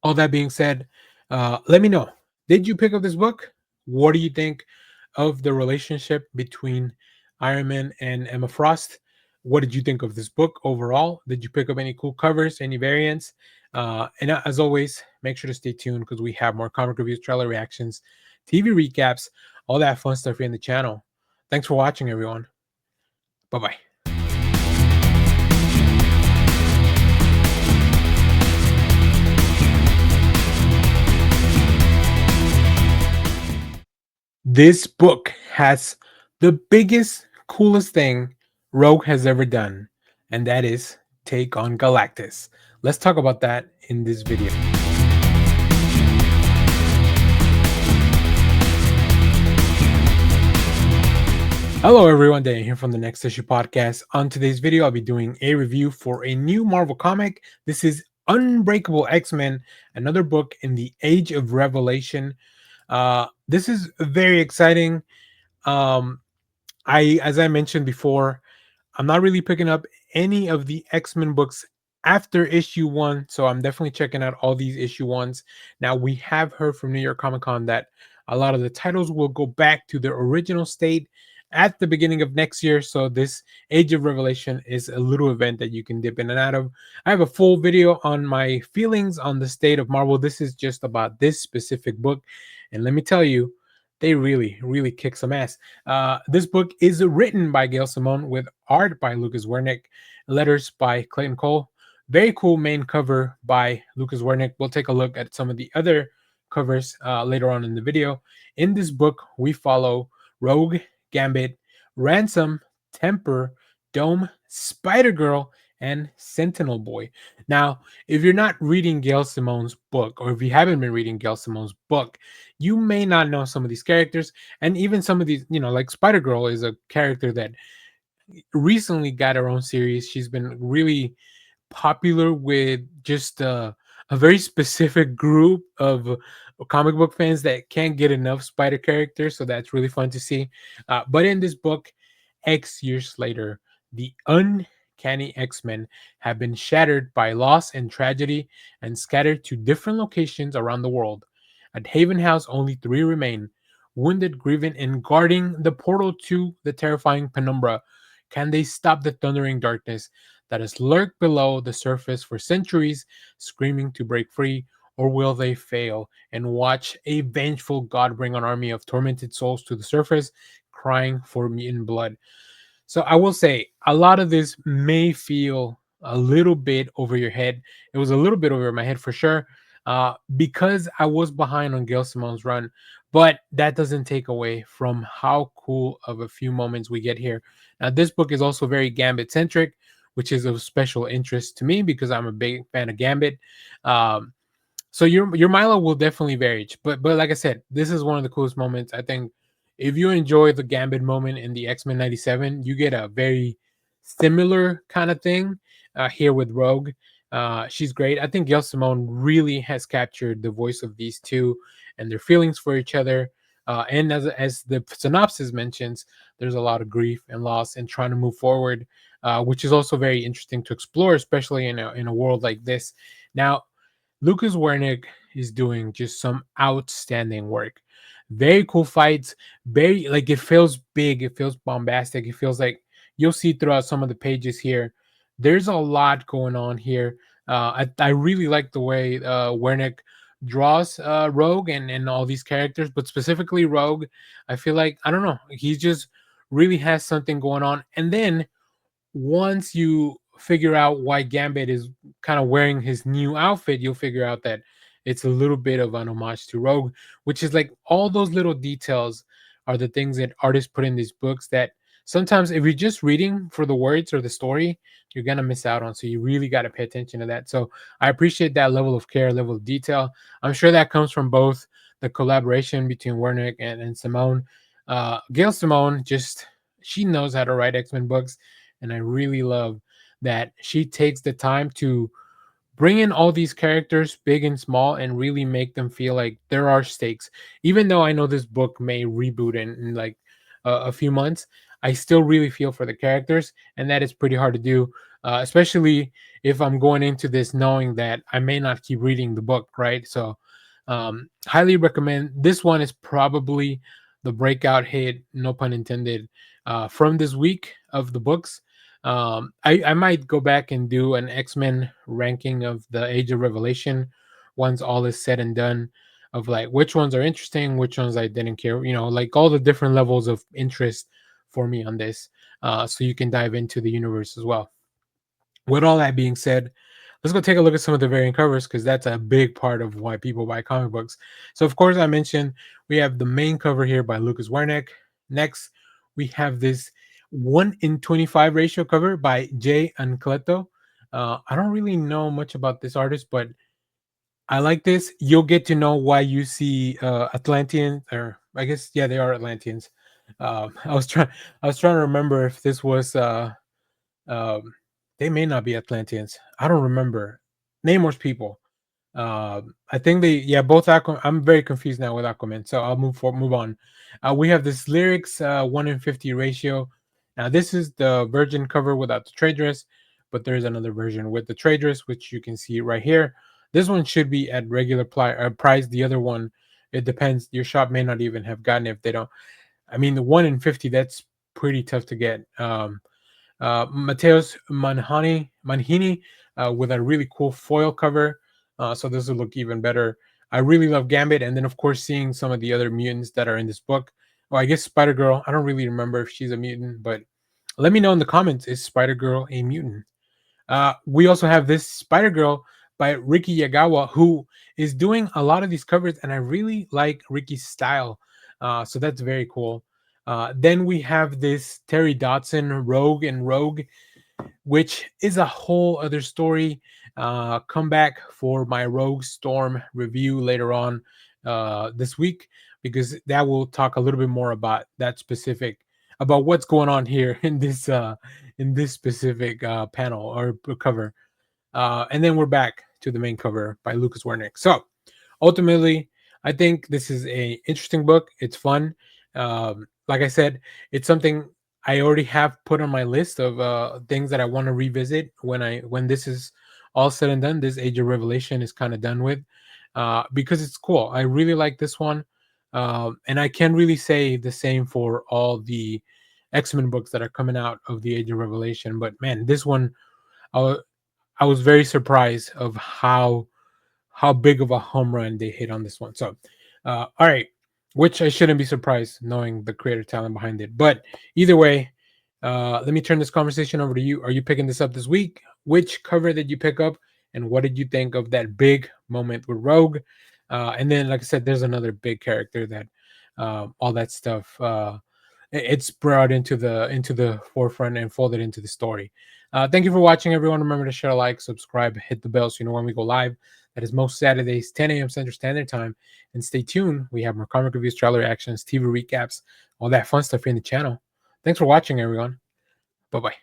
all that being said, let me know. Did you pick up this book? What do you think of the relationship between Iron Man and Emma Frost? What did you think of this book overall? Did you pick up any cool covers, any variants? And as always, make sure to stay tuned because we have more comic reviews, trailer reactions, TV recaps, all that fun stuff here in the channel. Thanks for watching, everyone. Bye bye. This book has the biggest, coolest thing Rogue has ever done, and that is take on Galactus. Let's talk about that in this video. Hello everyone, Dan here from the Next Issue Podcast. On today's video, I'll be doing a review for a new Marvel comic. This is Unbreakable X-Men, another book in the Age of Revelation. This is very exciting. Um, as I mentioned before, I'm not really picking up any of the X-Men books after issue 1, so I'm definitely checking out all these issue 1s. Now, we have heard from New York Comic Con that a lot of the titles will go back to their original state at the beginning of next year, so this Age of Revelation is a little event that you can dip in and out of. I have a full video on my feelings on the state of Marvel. This is just about this specific book, and let me tell you, they really kick some ass. This book is written by Gail Simone with art by Lucas Wernick, letters by Clayton Cole. Very cool main cover by Lucas Wernick. We'll take a look at some of the other covers later on in the video. In this book, we follow Rogue, Gambit, Ransom, Temper, Dome, Spider-Girl, and Sentinel Boy. Now, if you're not reading Gail Simone's book, or if you haven't been reading Gail Simone's book, you may not know some of these characters. And even some of these, like Spider-Girl is a character that recently got her own series. She's been really popular with just a very specific group of comic book fans that can't get enough Spider characters. So that's really fun to see. But in this book, X years later, the uncanny X-Men have been shattered by loss and tragedy and scattered to different locations around the world. At Haven House, only 3 remain, wounded, grieving, and guarding the portal to the terrifying penumbra. Can they stop the thundering darkness that has lurked below the surface for centuries, screaming to break free? Or will they fail and watch a vengeful god bring an army of tormented souls to the surface, crying for mutant blood? So I will say a lot of this may feel a little bit over your head. It was a little bit over my head for sure, because I was behind on Gail Simone's run. But that doesn't take away from how cool of a few moments we get here. Now, this book is also very Gambit centric, which is of special interest to me because I'm a big fan of Gambit. Um, so your Milo will definitely vary, but like I said, this is one of the coolest moments. I think if you enjoy the Gambit moment in the X-Men 97, you get a very similar kind of thing here with Rogue. She's great. I think Gail Simone really has captured the voice of these two and their feelings for each other. And as the synopsis mentions, there's a lot of grief and loss and trying to move forward, which is also very interesting to explore, especially in a world like this. Now, Lucas Wernick is doing just some outstanding work. Very cool fights. Very like it feels big. It feels bombastic. It feels like you'll see throughout some of the pages here. There's a lot going on here. I really like the way Wernick draws Rogue and all these characters, but specifically Rogue. I feel like I don't know. He just really has something going on. And then once you figure out why Gambit is kind of wearing his new outfit, you'll figure out that it's a little bit of an homage to Rogue, which is like all those little details are the things that artists put in these books that sometimes if you're just reading for the words or the story, you're gonna miss out on. So you really got to pay attention to that. So I appreciate that level of care, level of detail. I'm sure that comes from both the collaboration between Wernick and Simone. Gail Simone just she knows how to write X-Men books, and I really love that she takes the time to bring in all these characters, big and small, and really make them feel like there are stakes. Even though I know this book may reboot in like a few months, I still really feel for the characters, and that is pretty hard to do, especially if I'm going into this knowing that I may not keep reading the book, right? So, highly recommend. This one is probably the breakout hit, no pun intended, from this week of the books. I might go back and do an X-Men ranking of the Age of Revelation once all is said and done, of like which ones are interesting, which ones I didn't care, like all the different levels of interest for me on this, so you can dive into the universe as well. With all that being said, let's go take a look at some of the variant covers, because that's a big part of why people buy comic books. So, of course, I mentioned we have the main cover here by Lucas Wernick. Next, we have this 1 in 25 ratio cover by Jay Ancleto. I don't really know much about this artist, but I like this. You'll get to know why you see Atlanteans, or I guess, yeah, they are Atlanteans. I was trying to remember if this was um, they may not be Atlanteans. I don't remember. Namor's people. I think they, yeah, both Aquaman. I'm very confused now with Aquaman, so I'll move on. We have this lyrics 1 in 50 ratio. Now this is the virgin cover without the trade dress, but there's another version with the trade dress, which you can see right here. This one should be at regular price. The other one, it depends. Your shop may not even have gotten it if they don't. I mean, the 1 in 50, that's pretty tough to get. Mateos Manhini with a really cool foil cover. So this will look even better. I really love Gambit, and then of course seeing some of the other mutants that are in this book. Well, I guess Spider Girl. I don't really remember if she's a mutant, but let me know in the comments: is Spider Girl a mutant? We also have this Spider Girl by Ricky Yagawa, who is doing a lot of these covers, and I really like Ricky's style. So that's very cool. Then we have this Terry Dodson Rogue and Rogue, which is a whole other story. Come back for my Rogue Storm review later on this week, because that will talk a little bit more about that specific, about what's going on here in this specific panel or cover. And then we're back to the main cover by Lucas Wernick. So ultimately, I think this is a interesting book. It's fun. Like I said, it's something I already have put on my list of things that I want to revisit when this is all said and done. This Age of Revelation is kind of done with, because it's cool. I really like this one, and I can really say the same for all the X-Men books that are coming out of the Age of Revelation. But man, this one, I, I was very surprised of how big of a home run they hit on this one. So, all right, which I shouldn't be surprised knowing the creator talent behind it. But either way, let me turn this conversation over to you. Are you picking this up this week? Which cover did you pick up, and what did you think of that big moment with Rogue? And then, like I said, there's another big character that all that stuff. It's brought into the forefront and folded into the story. Thank you for watching, everyone. Remember to share, like, subscribe, hit the bell so you know when we go live. That is most Saturdays, 10 a.m. Central Standard Time. And stay tuned. We have more comic reviews, trailer reactions, TV recaps, all that fun stuff here in the channel. Thanks for watching, everyone. Bye bye.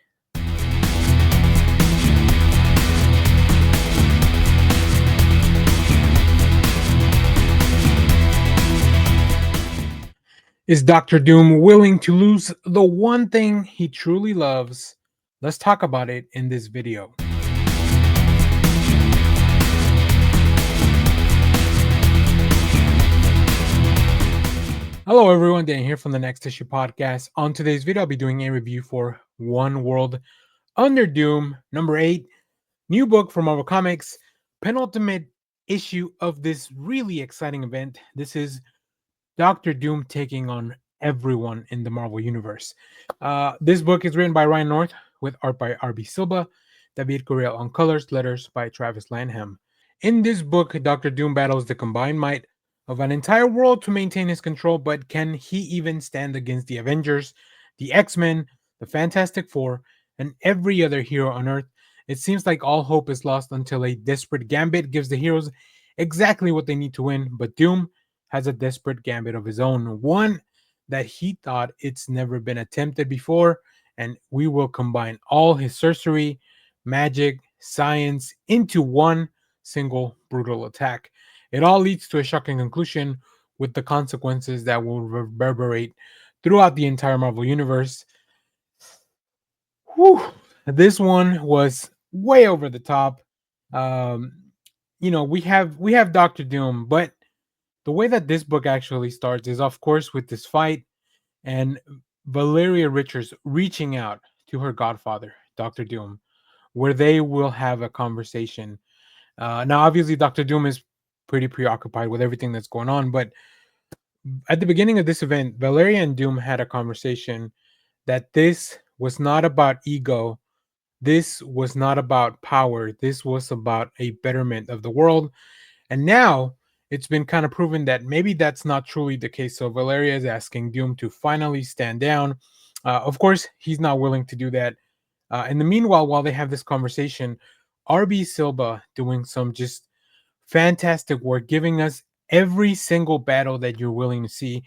Is Doctor Doom willing to lose the one thing he truly loves? Let's talk about it in this video. Hello, everyone. Dan here from the Next Issue Podcast. On today's video, I'll be doing a review for One World Under Doom, number 8, new book from Marvel Comics, penultimate issue of this really exciting event. This is Doctor Doom taking on everyone in the Marvel Universe. This book is written by Ryan North with art by R.B. Silva, David Gurriel on colors, letters by Travis Lanham. In this book, Doctor Doom battles the combined might of an entire world to maintain his control, but can he even stand against the Avengers, the X-Men, the Fantastic Four, and every other hero on Earth? It seems like all hope is lost until a desperate gambit gives the heroes exactly what they need to win, but Doom has a desperate gambit of his own, one that he thought it's never been attempted before, and we will combine all his sorcery, magic, science into one single brutal attack. It all leads to a shocking conclusion with the consequences that will reverberate throughout the entire Marvel Universe. Whew. This one was way over the top. Um, we have Doctor Doom, but the way that this book actually starts is, of course, with this fight and Valeria Richards reaching out to her godfather, Doctor Doom, where they will have a conversation. Now, obviously, Doctor Doom is pretty preoccupied with everything that's going on, but at the beginning of this event, Valeria and Doom had a conversation that this was not about ego. This was not about power. This was about a betterment of the world. And now it's been kind of proven that maybe that's not truly the case. So Valeria is asking Doom to finally stand down. Of course, he's not willing to do that. In the meanwhile, while they have this conversation, RB Silva doing some just fantastic work, giving us every single battle that you're willing to see.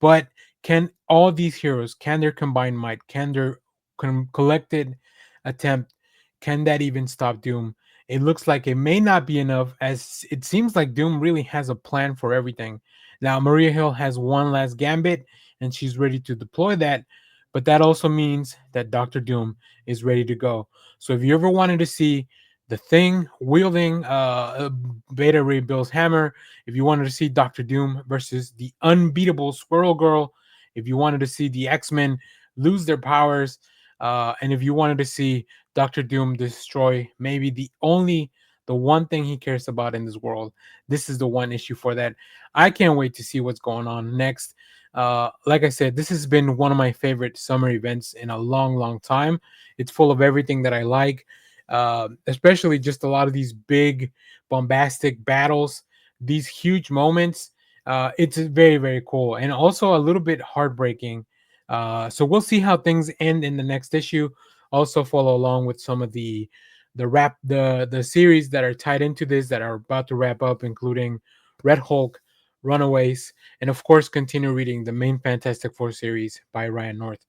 But can all these heroes, can their combined might, can their collected attempt, can that even stop Doom? It looks like it may not be enough, as it seems like Doom really has a plan for everything. Now, Maria Hill has one last gambit, and she's ready to deploy that. But that also means that Doctor Doom is ready to go. So if you ever wanted to see the Thing wielding Beta Ray Bill's hammer, if you wanted to see Doctor Doom versus the unbeatable Squirrel Girl, if you wanted to see the X-Men lose their powers, and if you wanted to see Doctor Doom destroy maybe the one thing he cares about in this world, this is the one issue for that. I can't wait to see what's going on next. Like I said, this has been one of my favorite summer events in a long, long time. It's full of everything that I like, especially just a lot of these big, bombastic battles, these huge moments. It's very, very cool, and also a little bit heartbreaking. So we'll see how things end in the next issue. Also, follow along with some of the series that are tied into this that are about to wrap up, including Red Hulk, Runaways, and of course, continue reading the main Fantastic Four series by Ryan North.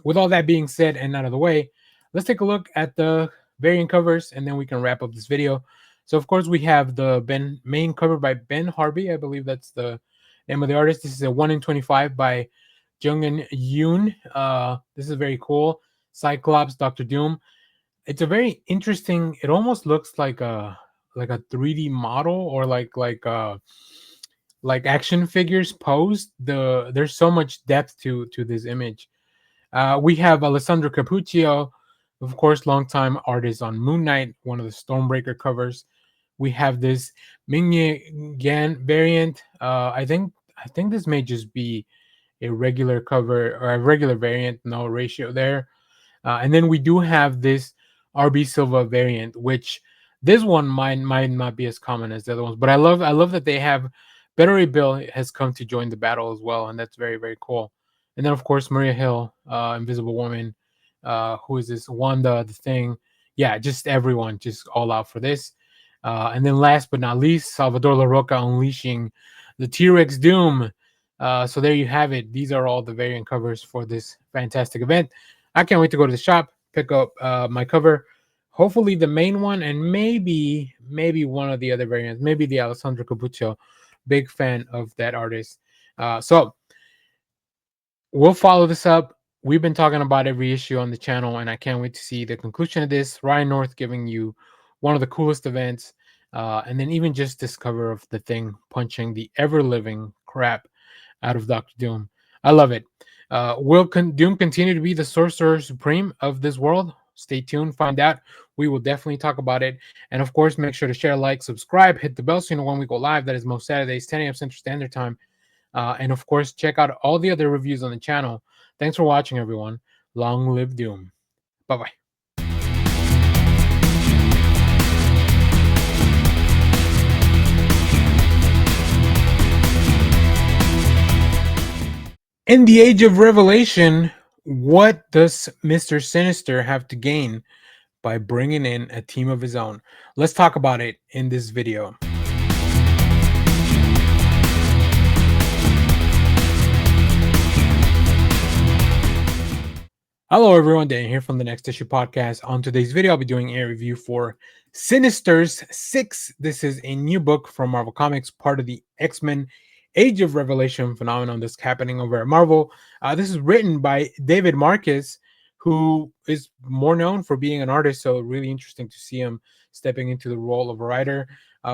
With all that being said and out of the way, let's take a look at the variant covers, and then we can wrap up this video. So, of course, we have the main cover by Ben Harvey. I believe that's the name of the artist. This is a 1 in 25 by Jungen Yoon. This is very cool. Cyclops, Doctor Doom. It's a very interesting. It almost looks like a 3D model, or like action figures posed. There's so much depth to this image. We have Alessandro Capuccio, of course, longtime artist on Moon Knight, one of the Stormbreaker covers. We have this Mingye Gan variant. I think this may just be a regular cover or a regular variant, no ratio there. And then we do have this RB Silva variant, which this one might not be as common as the other ones, but I love that they have Better Ray Bill has come to join the battle as well, and that's very, very cool. And then of course Maria Hill, Invisible Woman, who is this Wanda, the Thing, yeah, just everyone just all out for this. And then last but not least, Salvador La Roca unleashing the T-Rex Doom. So there you have it. These are all the variant covers for this fantastic event. I can't wait to go to the shop, pick up my cover, hopefully the main one, and maybe one of the other variants, maybe the Alessandro Capuccio. Big fan of that artist. So we'll follow this up. We've been talking about every issue on the channel, and I can't wait to see the conclusion of this. Ryan North giving you one of the coolest events, and then even just this cover of the Thing punching the ever living crap out of Doctor Doom. I love it. Will Doom continue to be the sorcerer supreme of this world? Stay tuned, find out. We will definitely talk about it. And of course, make sure to share, like, subscribe, hit the bell so you know when we go live. That is most Saturdays, 10 a.m. Central Standard Time. And of course, check out all the other reviews on the channel. Thanks for watching, everyone. Long live Doom. Bye bye. In the Age of Revelation, what does Mr. Sinister have to gain by bringing in a team of his own? Let's talk about it in this video. Hello everyone, Dan here from the Next Issue Podcast. On today's video, I'll be doing a review for Sinister's 6. This is a new book from Marvel Comics, part of the X-Men Age of Revelation phenomenon that's happening over at Marvel. This is written by David Marcus, who is more known for being an artist, so really interesting to see him stepping into the role of a writer.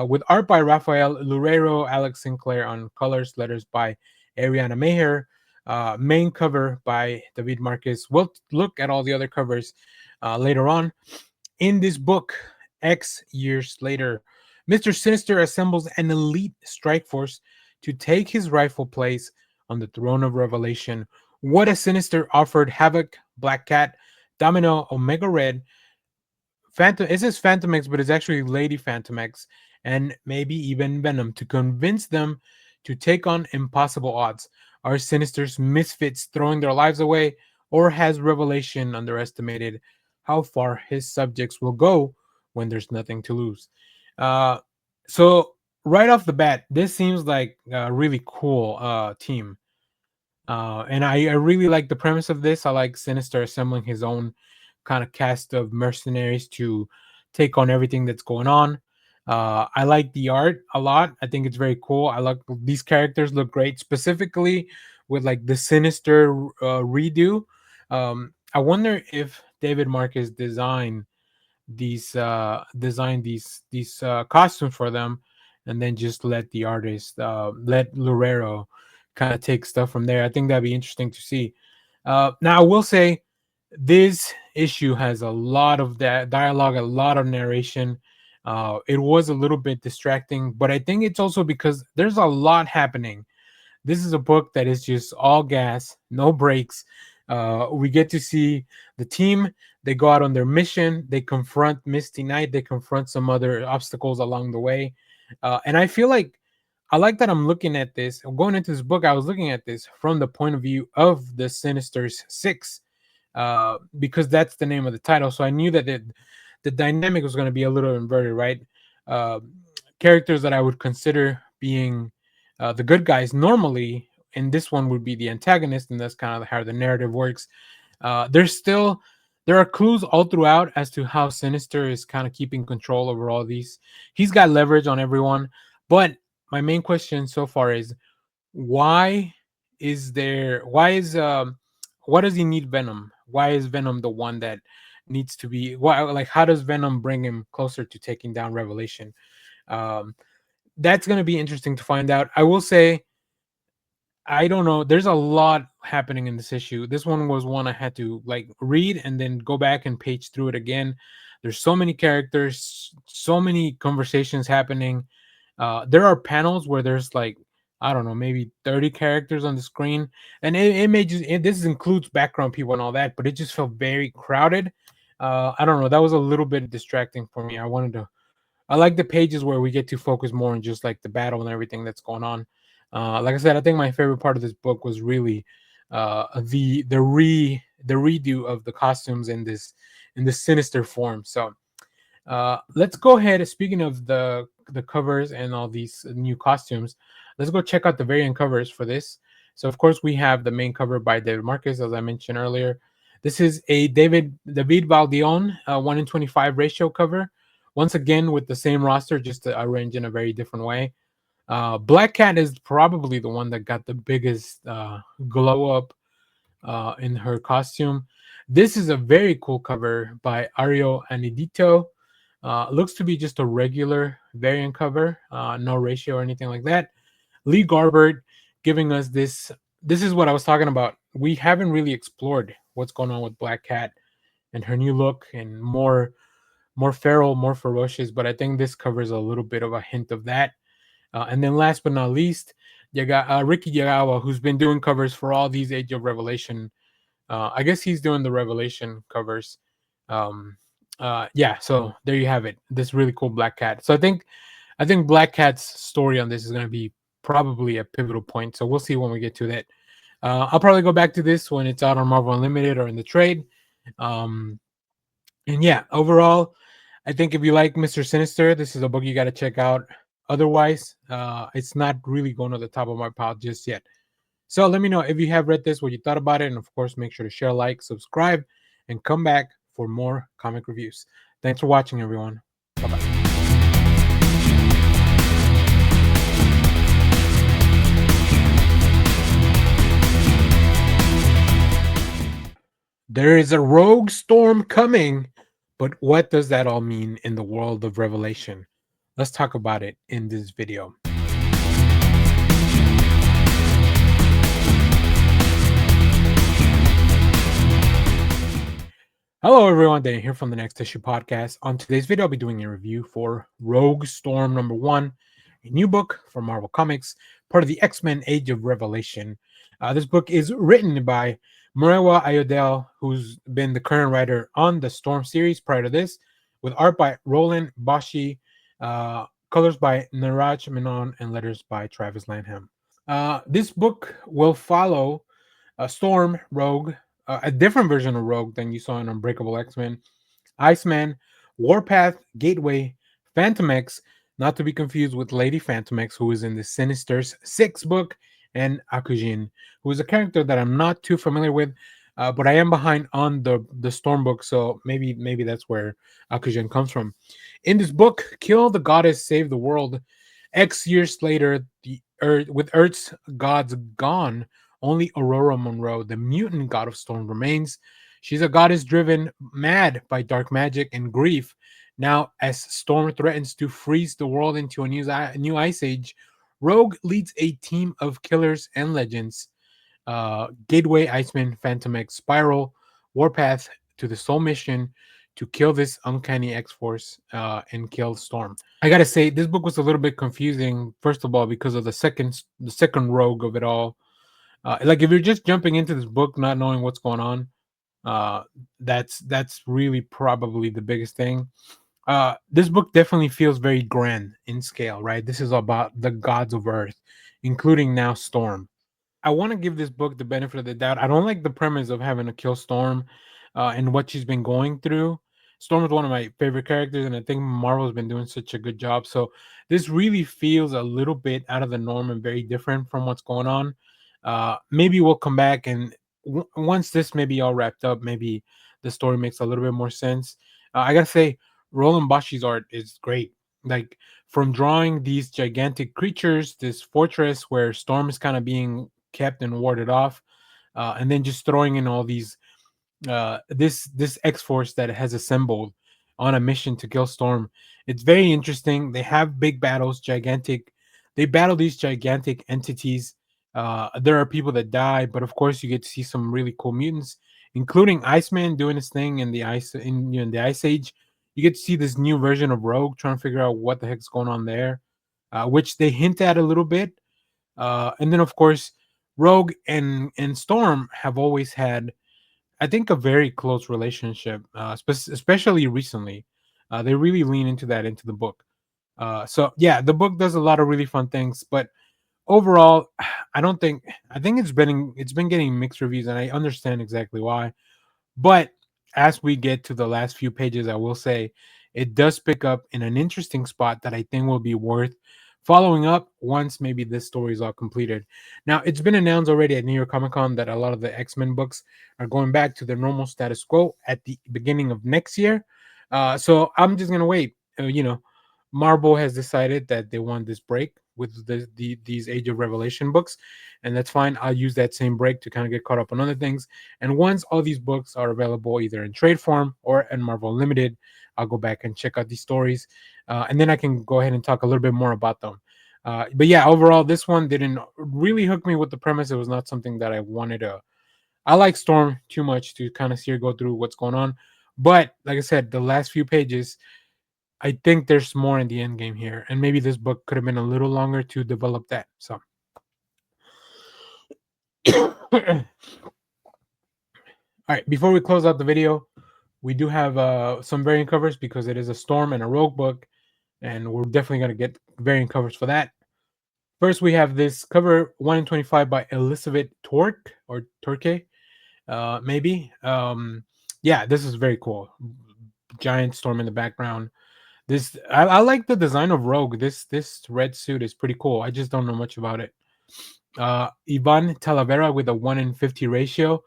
With art by Rafael Loureiro, Alex Sinclair on colors, letters by Ariana Maher. Main cover by David Marcus. We'll look at all the other covers later on. In this book, X years later, Mr. Sinister assembles an elite strike force to take his rightful place on the throne of Revelation. What a Sinister offered Havoc, Black Cat, Domino, Omega Red, Phantom. It says Phantom X, but it's actually Lady Phantom X, and maybe even Venom to convince them to take on impossible odds. Are Sinister's misfits throwing their lives away, or has Revelation underestimated how far his subjects will go when there's nothing to lose? Uh, so right off the bat, this seems like a really cool team. And I really like the premise of this. I like Sinister assembling his own kind of cast of mercenaries to take on everything that's going on. I like the art a lot. I think it's very cool. I like these characters look great, specifically with like the Sinister redo. I wonder if David Marcus designed these costumes for them, and then just let the artist let Lorero kind of take stuff from there. I think that'd be interesting to see. Now I will say this issue has a lot of that dialogue, a lot of narration. It was a little bit distracting, but I think it's also because there's a lot happening. This is a book that is just all gas, no breaks. We get to see the team. They go out on their mission. They confront Misty Knight. They confront some other obstacles along the way. And I feel like I like that I'm looking at this. Going into this book, I was looking at this from the point of view of the Sinister's Six, because that's the name of the title. So I knew that the dynamic was going to be a little inverted, right? Uh, Characters that I would consider being the good guys normally in this one would be the antagonist, and that's kind of how the narrative works. There are clues all throughout as to how Sinister is kind of keeping control over all these. He's got leverage on everyone, but my main question so far is why why is why does he need Venom? Why is Venom the one that needs to be why like how does Venom bring him closer to taking down Revelation? Um that's going to be interesting to find out. I will say I don't know. There's a lot happening in this issue. This one was one I had to like read and then go back and page through it again. There's so many characters, so many conversations happening. There are panels where there's like I don't know, maybe 30 characters on the screen, and it may just this includes background people and all that, but it just felt very crowded. I don't know. That was a little bit distracting for me. I like the pages where we get to focus more on just like the battle and everything that's going on. Like I said, I think my favorite part of this book was really the redo of the costumes in this sinister form. So let's go ahead. Speaking of the covers and all these new costumes, let's go check out the variant covers for this. So of course we have the main cover by David Marcus, as I mentioned earlier. This is a David Valdion 1 in 25 ratio cover. Once again with the same roster, just arranged in a very different way. Black Cat is probably the one that got the biggest glow up in her costume. This is a very cool cover by Ario Anidito. Looks to be just a regular variant cover, no ratio or anything like that. Lee Garbert giving us this. This is what I was talking about. We haven't really explored what's going on with Black Cat and her new look and more feral, more ferocious. But I think this covers a little bit of a hint of that. And then last but not least, you got Ricky Yagawa, who's been doing covers for all these Age of Revelation. I guess he's doing the Revelation covers. Yeah, so there you have it. This really cool Black Cat. So I think Black Cat's story on this is going to be probably a pivotal point. So we'll see when we get to that. I'll probably go back to this when it's out on Marvel Unlimited or in the trade. And yeah, overall, I think if you like Mr. Sinister, this is a book you got to check out. Otherwise, it's not really going to the top of my pile just yet. So let me know if you have read this, what you thought about it, and of course, make sure to share, like, subscribe, and come back for more comic reviews. Thanks for watching, everyone. Bye-bye. There is a rogue storm coming, but what does that all mean in the world of Revelation? Let's talk about it in this video. Hello, everyone. Dan here from the Next Issue Podcast. On today's video, I'll be doing a review for Rogue Storm #1, a new book from Marvel Comics, part of the X-Men Age of Revelation. This book is written by Murewa Ayodele, who's been the current writer on the Storm series prior to this, with art by Roland Bashi, colors by Niraj Menon, and letters by Travis Lanham. This book will follow Storm, Rogue, a different version of Rogue than you saw in Unbreakable X-Men, Iceman, Warpath, Gateway, Phantom X, not to be confused with Lady Phantom X, who is in the Sinister's sixth book, and Akujin, who is a character that I'm not too familiar with, but I am behind on the Storm book, so maybe that's where Akujin comes from. In this book, Kill the Goddess, Save the World. X years later, the Earth, with Earth's gods gone, only Aurora Monroe, the mutant god of storm, remains. She's a goddess driven mad by dark magic and grief. Now, as Storm threatens to freeze the world into a new ice age, Rogue leads a team of killers and legends. Gateway, Iceman, Phantom X, Spiral, Warpath to the sole mission to kill this uncanny X Force and kill Storm. I gotta say, this book was a little bit confusing. First of all, because of the second Rogue of it all. Like if you're just jumping into this book not knowing what's going on, uh, that's really probably the biggest thing. This book definitely feels very grand in scale, right? This is about the gods of Earth, including now Storm. I want to give this book the benefit of the doubt. I don't like the premise of having to kill Storm and what she's been going through. Storm is one of my favorite characters, and I think Marvel's been doing such a good job. So this really feels a little bit out of the norm and very different from what's going on. Maybe we'll come back and once this maybe all wrapped up, maybe the story makes a little bit more sense. I gotta say, Roland Bashi's art is great. Like from drawing these gigantic creatures, this fortress where Storm is kind of being kept and warded off, and then just throwing in all these this X Force that has assembled on a mission to kill Storm. It's very interesting. They have big battles, gigantic. They battle these gigantic entities. There are people that die, but of course you get to see some really cool mutants, including Iceman doing his thing in the in the Ice Age. You get to see this new version of Rogue trying to figure out what the heck's going on there, which they hint at a little bit. And then of course, Rogue and Storm have always had, I think, a very close relationship, especially recently. They really lean into that into the book. So yeah, the book does a lot of really fun things, but overall, I don't think I think it's been getting mixed reviews, and I understand exactly why. But as we get to the last few pages, I will say it does pick up in an interesting spot that I think will be worth following up once maybe this story is all completed. Now, it's been announced already at New York Comic Con that a lot of the X-Men books are going back to their normal status quo at the beginning of next year. So I'm just gonna wait. Marvel has decided that they want this break with these Age of Revelation books, and that's fine. I'll use that same break to kind of get caught up on other things. And once all these books are available, either in trade form or in Marvel Limited, I'll go back and check out these stories, and then I can go ahead and talk a little bit more about them. But yeah, overall, this one didn't really hook me with the premise. It was not something that I wanted to. I like Storm too much to kind of see her go through what's going on. But like I said, the last few pages, I think there's more in the end game here, and maybe this book could have been a little longer to develop that. So, all right, before we close out the video, we do have some variant covers because it is a Storm and a Rogue book, and we're definitely going to get variant covers for that. First, we have this cover 1 in 25 by Elizabeth Torque or Torque, maybe. Yeah, this is very cool. Giant Storm in the background. This I like the design of Rogue. This red suit is pretty cool. I just don't know much about it. Ivan Talavera with a 1 in 50 ratio.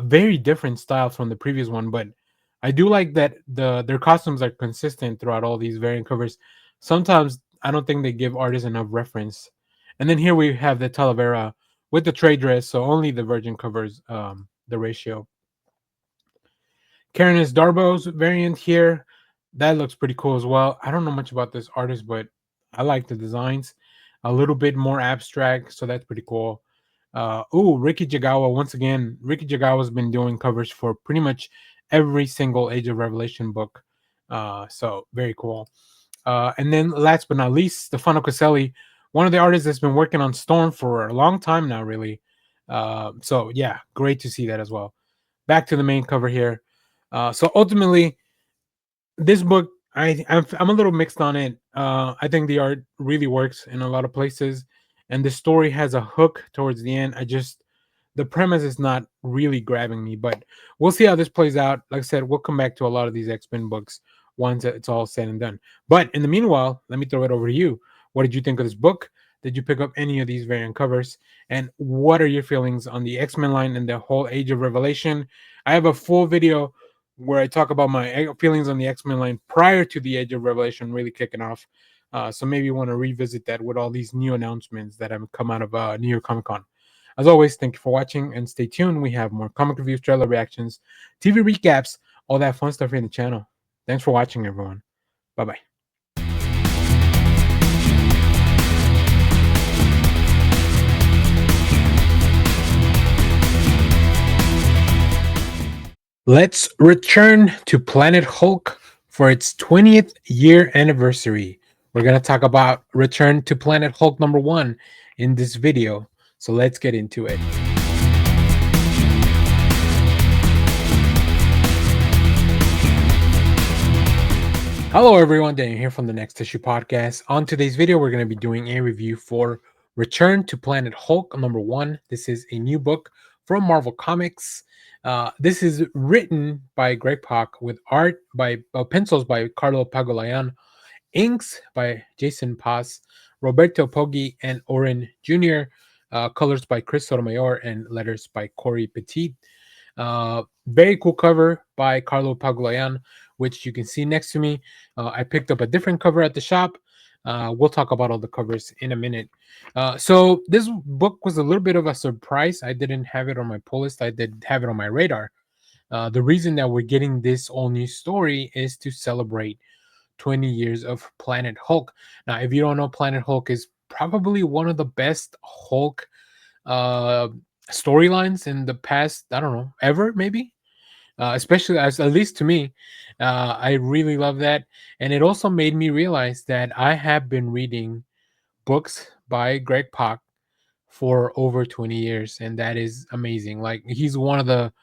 Very different style from the previous one, but I do like that their costumes are consistent throughout all these variant covers. Sometimes I don't think they give artists enough reference. And then here we have the Talavera with the trade dress, so only the Virgin covers the ratio. Karen is Darbo's variant here. That looks pretty cool as well. I don't know much about this artist, but I like the designs. A little bit more abstract, so that's pretty cool. Ricky Jagawa. Once again, Ricky Jagawa's been doing covers for pretty much every single Age of Revelation book. So very cool. And then last but not least, Stefano Caselli, one of the artists that's been working on Storm for a long time now, really. So yeah, great to see that as well. Back to the main cover here. So ultimately, this book, I'm a little mixed on it. I think the art really works in a lot of places, and the story has a hook towards the end. The premise is not really grabbing me, but we'll see how this plays out. Like I said, we'll come back to a lot of these X-Men books once it's all said and done. But in the meanwhile, let me throw it over to you. What did you think of this book? Did you pick up any of these variant covers? And what are your feelings on the X-Men line and the whole Age of Revelation? I have a full video where I talk about my feelings on the X-Men line prior to the Age of Revelation really kicking off. So maybe you want to revisit that with all these new announcements that have come out of New York Comic Con. As always, thank you for watching and stay tuned. We have more comic reviews, trailer reactions, TV recaps, all that fun stuff here in the channel. Thanks for watching, everyone. Bye bye. Let's return to Planet Hulk for its 20th year anniversary. We're going to talk about Return to Planet Hulk #1 in this video. So let's get into it. Hello, everyone. Daniel here from the Next Issue Podcast. On today's video, we're going to be doing a review for Return to Planet Hulk #1. This is a new book from Marvel Comics. This is written by Greg Pak with art by pencils by Carlo Pagulayan, inks by Jason Paz, Roberto Poggi, and Oren Jr., colors by Chris Sotomayor, and letters by Corey Petit. Very cool cover by Carlo Pagulayan, which you can see next to me. I picked up a different cover at the shop. We'll talk about all the covers in a minute. So this book was a little bit of a surprise. I didn't have it on my pull list. I did have it on my radar. The reason that we're getting this all new story is to celebrate 20 years of Planet Hulk. Now, if you don't know, Planet Hulk is probably one of the best Hulk uh, storylines in the past, I don't know, ever, maybe. Especially as at least to me, I really love that, and it also made me realize that I have been reading books by Greg Pak for over 20 years, and that is amazing. Like, he's one of the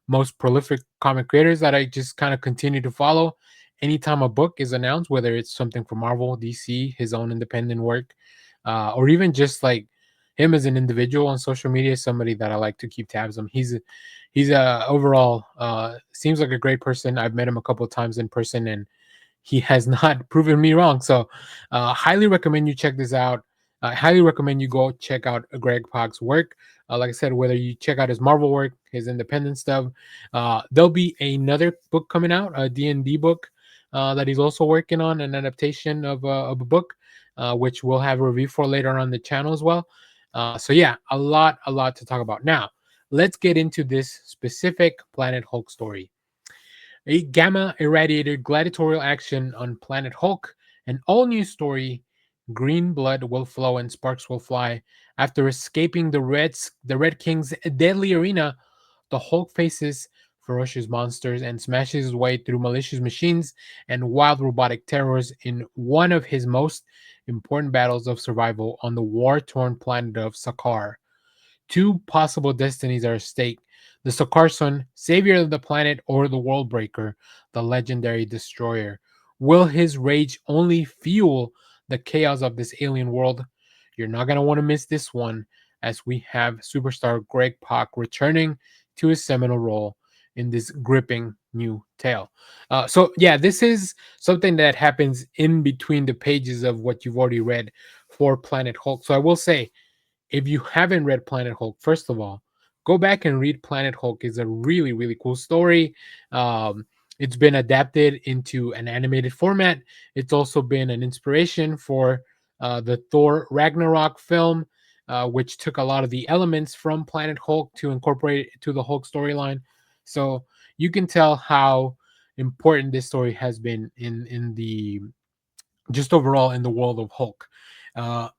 most prolific comic creators that I just kind of continue to follow. Anytime a book is announced, whether it's something from Marvel, DC, his own independent work, or even just like him as an individual on social media, somebody that I like to keep tabs on. He's overall seems like a great person. I've met him a couple of times in person, and he has not proven me wrong. So, highly recommend you check this out. I highly recommend you go check out Greg Pak's work. Like I said, whether you check out his Marvel work, his independent stuff, there'll be another book coming out, a D&D book that he's also working on, an adaptation of a book, which we'll have a review for later on the channel as well. So yeah, a lot to talk about. Now, let's get into this specific Planet Hulk story. A gamma irradiated gladiatorial action on Planet Hulk, an all new story. Green blood will flow and sparks will fly. After escaping the Red King's deadly arena, the Hulk faces ferocious monsters and smashes his way through malicious machines and wild robotic terrors in one of his most important battles of survival on the war torn planet of Sakaar. Two possible destinies are at stake: the Sokarson, savior of the planet, or the Worldbreaker, the legendary destroyer. Will his rage only fuel the chaos of this alien world? You're not going to want to miss this one, as we have superstar Greg Pak returning to his seminal role in this gripping new tale. Yeah, this is something that happens in between the pages of what you've already read for Planet Hulk. So I will say, if you haven't read Planet Hulk, first of all, go back and read Planet Hulk. It's a really, really cool story. It's been adapted into an animated format. It's also been an inspiration for the Thor Ragnarok film, which took a lot of the elements from Planet Hulk to incorporate it to the Hulk storyline. So you can tell how important this story has been in the just overall in the world of Hulk. Uh,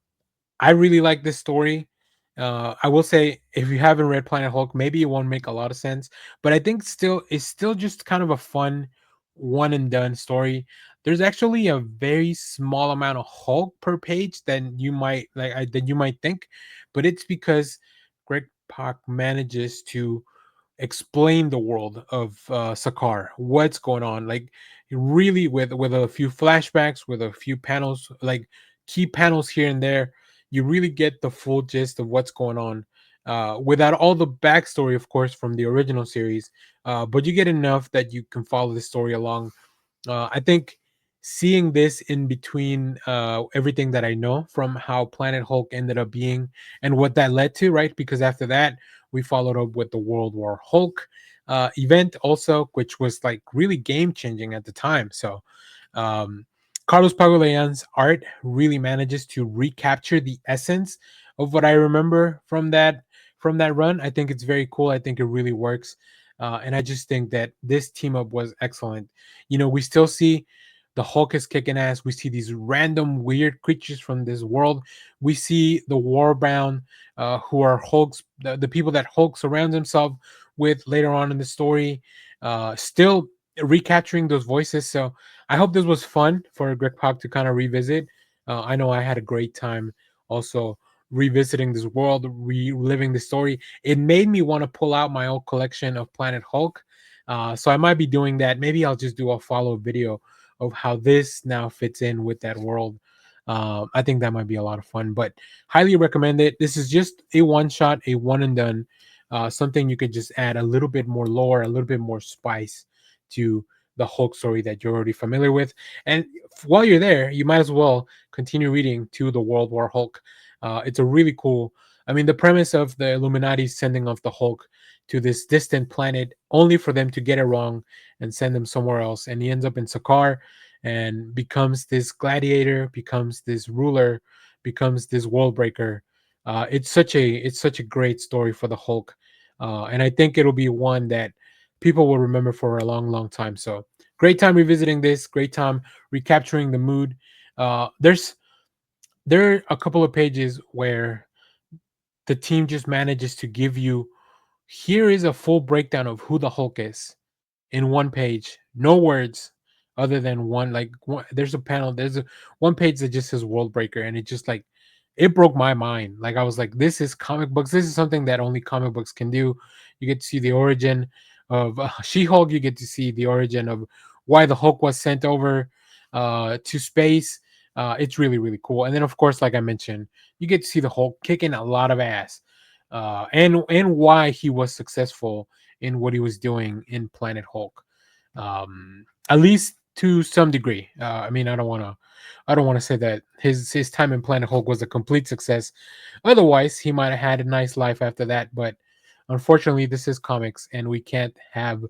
I really like this story. I will say if you haven't read Planet Hulk, maybe it won't make a lot of sense, but I think still it's still just kind of a fun one and done story. There's actually a very small amount of Hulk per page than you might than you might think, but it's because Greg Pak manages to explain the world of Sakar, what's going on, like really with a few flashbacks, with a few panels, like key panels here and there. You really get the full gist of what's going on, without all the backstory, of course, from the original series. But you get enough that you can follow the story along. I think seeing this in between everything that I know from how Planet Hulk ended up being and what that led to, right? Because after that, we followed up with the World War Hulk event, also, which was like really game changing at the time. So, um, Carlos Pagulayan's art really manages to recapture the essence of what I remember from that run. I think it's very cool. I think it really works. And I just think that this team up was excellent. You know, we still see the Hulk is kicking ass. We see these random weird creatures from this world. We see the Warbound, who are Hulk's, the people that Hulk surrounds himself with later on in the story, still recapturing those voices. So I hope this was fun for Greg Pak to kind of revisit. I know I had a great time also revisiting this world, reliving the story. It made me want to pull out my old collection of Planet Hulk, so I might be doing that. Maybe I'll just do a follow video of how this now fits in with that world. I think that might be a lot of fun, but highly recommend it. This is just a one shot, a one and done. Something you could just add a little bit more lore, a little bit more spice to the Hulk story that you're already familiar with. And while you're there, you might as well continue reading to the World War Hulk. It's a really cool. I mean, the premise of the Illuminati sending off the Hulk to this distant planet only for them to get it wrong and send him somewhere else. And he ends up in Sakaar and becomes this gladiator, becomes this ruler, becomes this world breaker. It's such a great story for the Hulk, and I think it'll be one that people will remember for a long, long time. So great time revisiting this. Great time recapturing the mood. There's there are a couple of pages where the team just manages to give you, here is a full breakdown of who the Hulk is in one page, no words other than there's a panel, there's a one page that just says world breaker, and it just like it broke my mind. Like I was like, this is comic books, this is something that only comic books can do. You get to see the origin of She-Hulk, you get to see the origin of why the Hulk was sent over to space. It's really, really cool. And then of course, like I mentioned, you get to see the Hulk kicking a lot of ass, and why he was successful in what he was doing in Planet Hulk, at least to some degree. I mean, I don't want to say that his time in Planet Hulk was a complete success. Otherwise, he might have had a nice life after that. But unfortunately, this is comics, and we can't have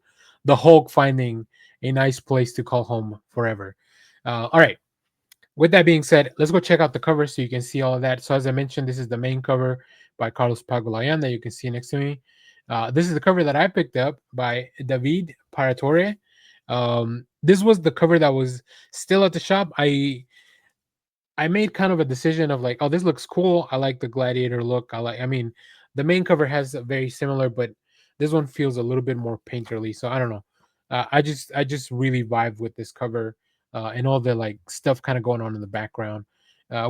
the Hulk finding a nice place to call home forever. All right, with that being said, let's go check out the cover so you can see all of that. So as I mentioned, this is the main cover by Carlos Pagulayan that you can see next to me. This is the cover that I picked up by David Paratore. This was the cover that was still at the shop. I made kind of a decision of like, oh, this looks cool. I like the gladiator look. I mean, the main cover has a very similar, but this one feels a little bit more painterly. So I don't know. I just really vibe with this cover, and all the like stuff kind of going on in the background.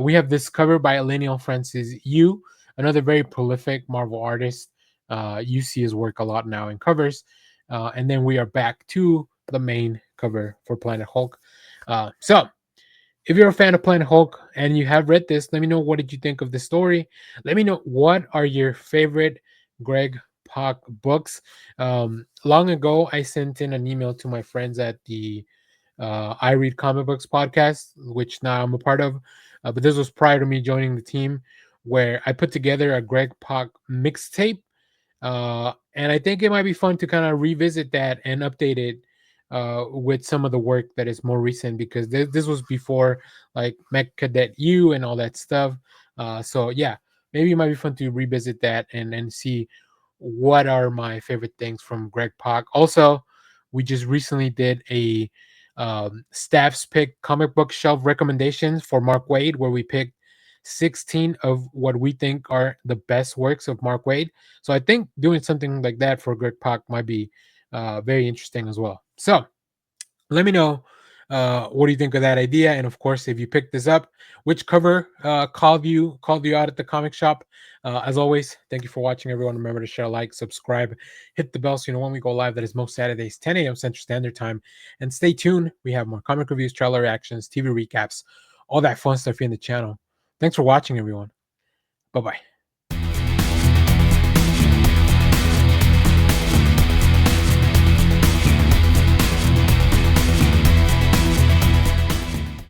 We have this cover by Elenial Francis Yu, another very prolific Marvel artist. You see his work a lot now in covers. And then we are back to the main cover for Planet Hulk. So if you're a fan of Planet Hulk and you have read this, let me know, what did you think of the story. Let me know, what are your favorite Greg Pak books. Long ago, I sent in an email to my friends at the I Read Comic Books podcast, which now I'm a part of. But this was prior to me joining the team, where I put together a Greg Pak mixtape, and I think it might be fun to kind of revisit that and update it with some of the work that is more recent, because this was before like Mech Cadet U and all that stuff. So yeah, maybe it might be fun to revisit that and see what are my favorite things from Greg Pak. Also, we just recently did a staff's pick comic book shelf recommendations for Mark Wade, where we picked 16 of what we think are the best works of Mark Waid. So I think doing something like that for Greg Pak might be very interesting as well. So let me know what do you think of that idea, and of course, if you picked this up, which cover called you out at the comic shop. As always, thank you for watching, everyone. Remember to share, like, subscribe, hit the bell so you know when we go live. That is most Saturdays, 10 a.m. Central Standard Time. And stay tuned. We have more comic reviews, trailer reactions, TV recaps, all that fun stuff here in the channel. Thanks for watching, everyone. Bye bye.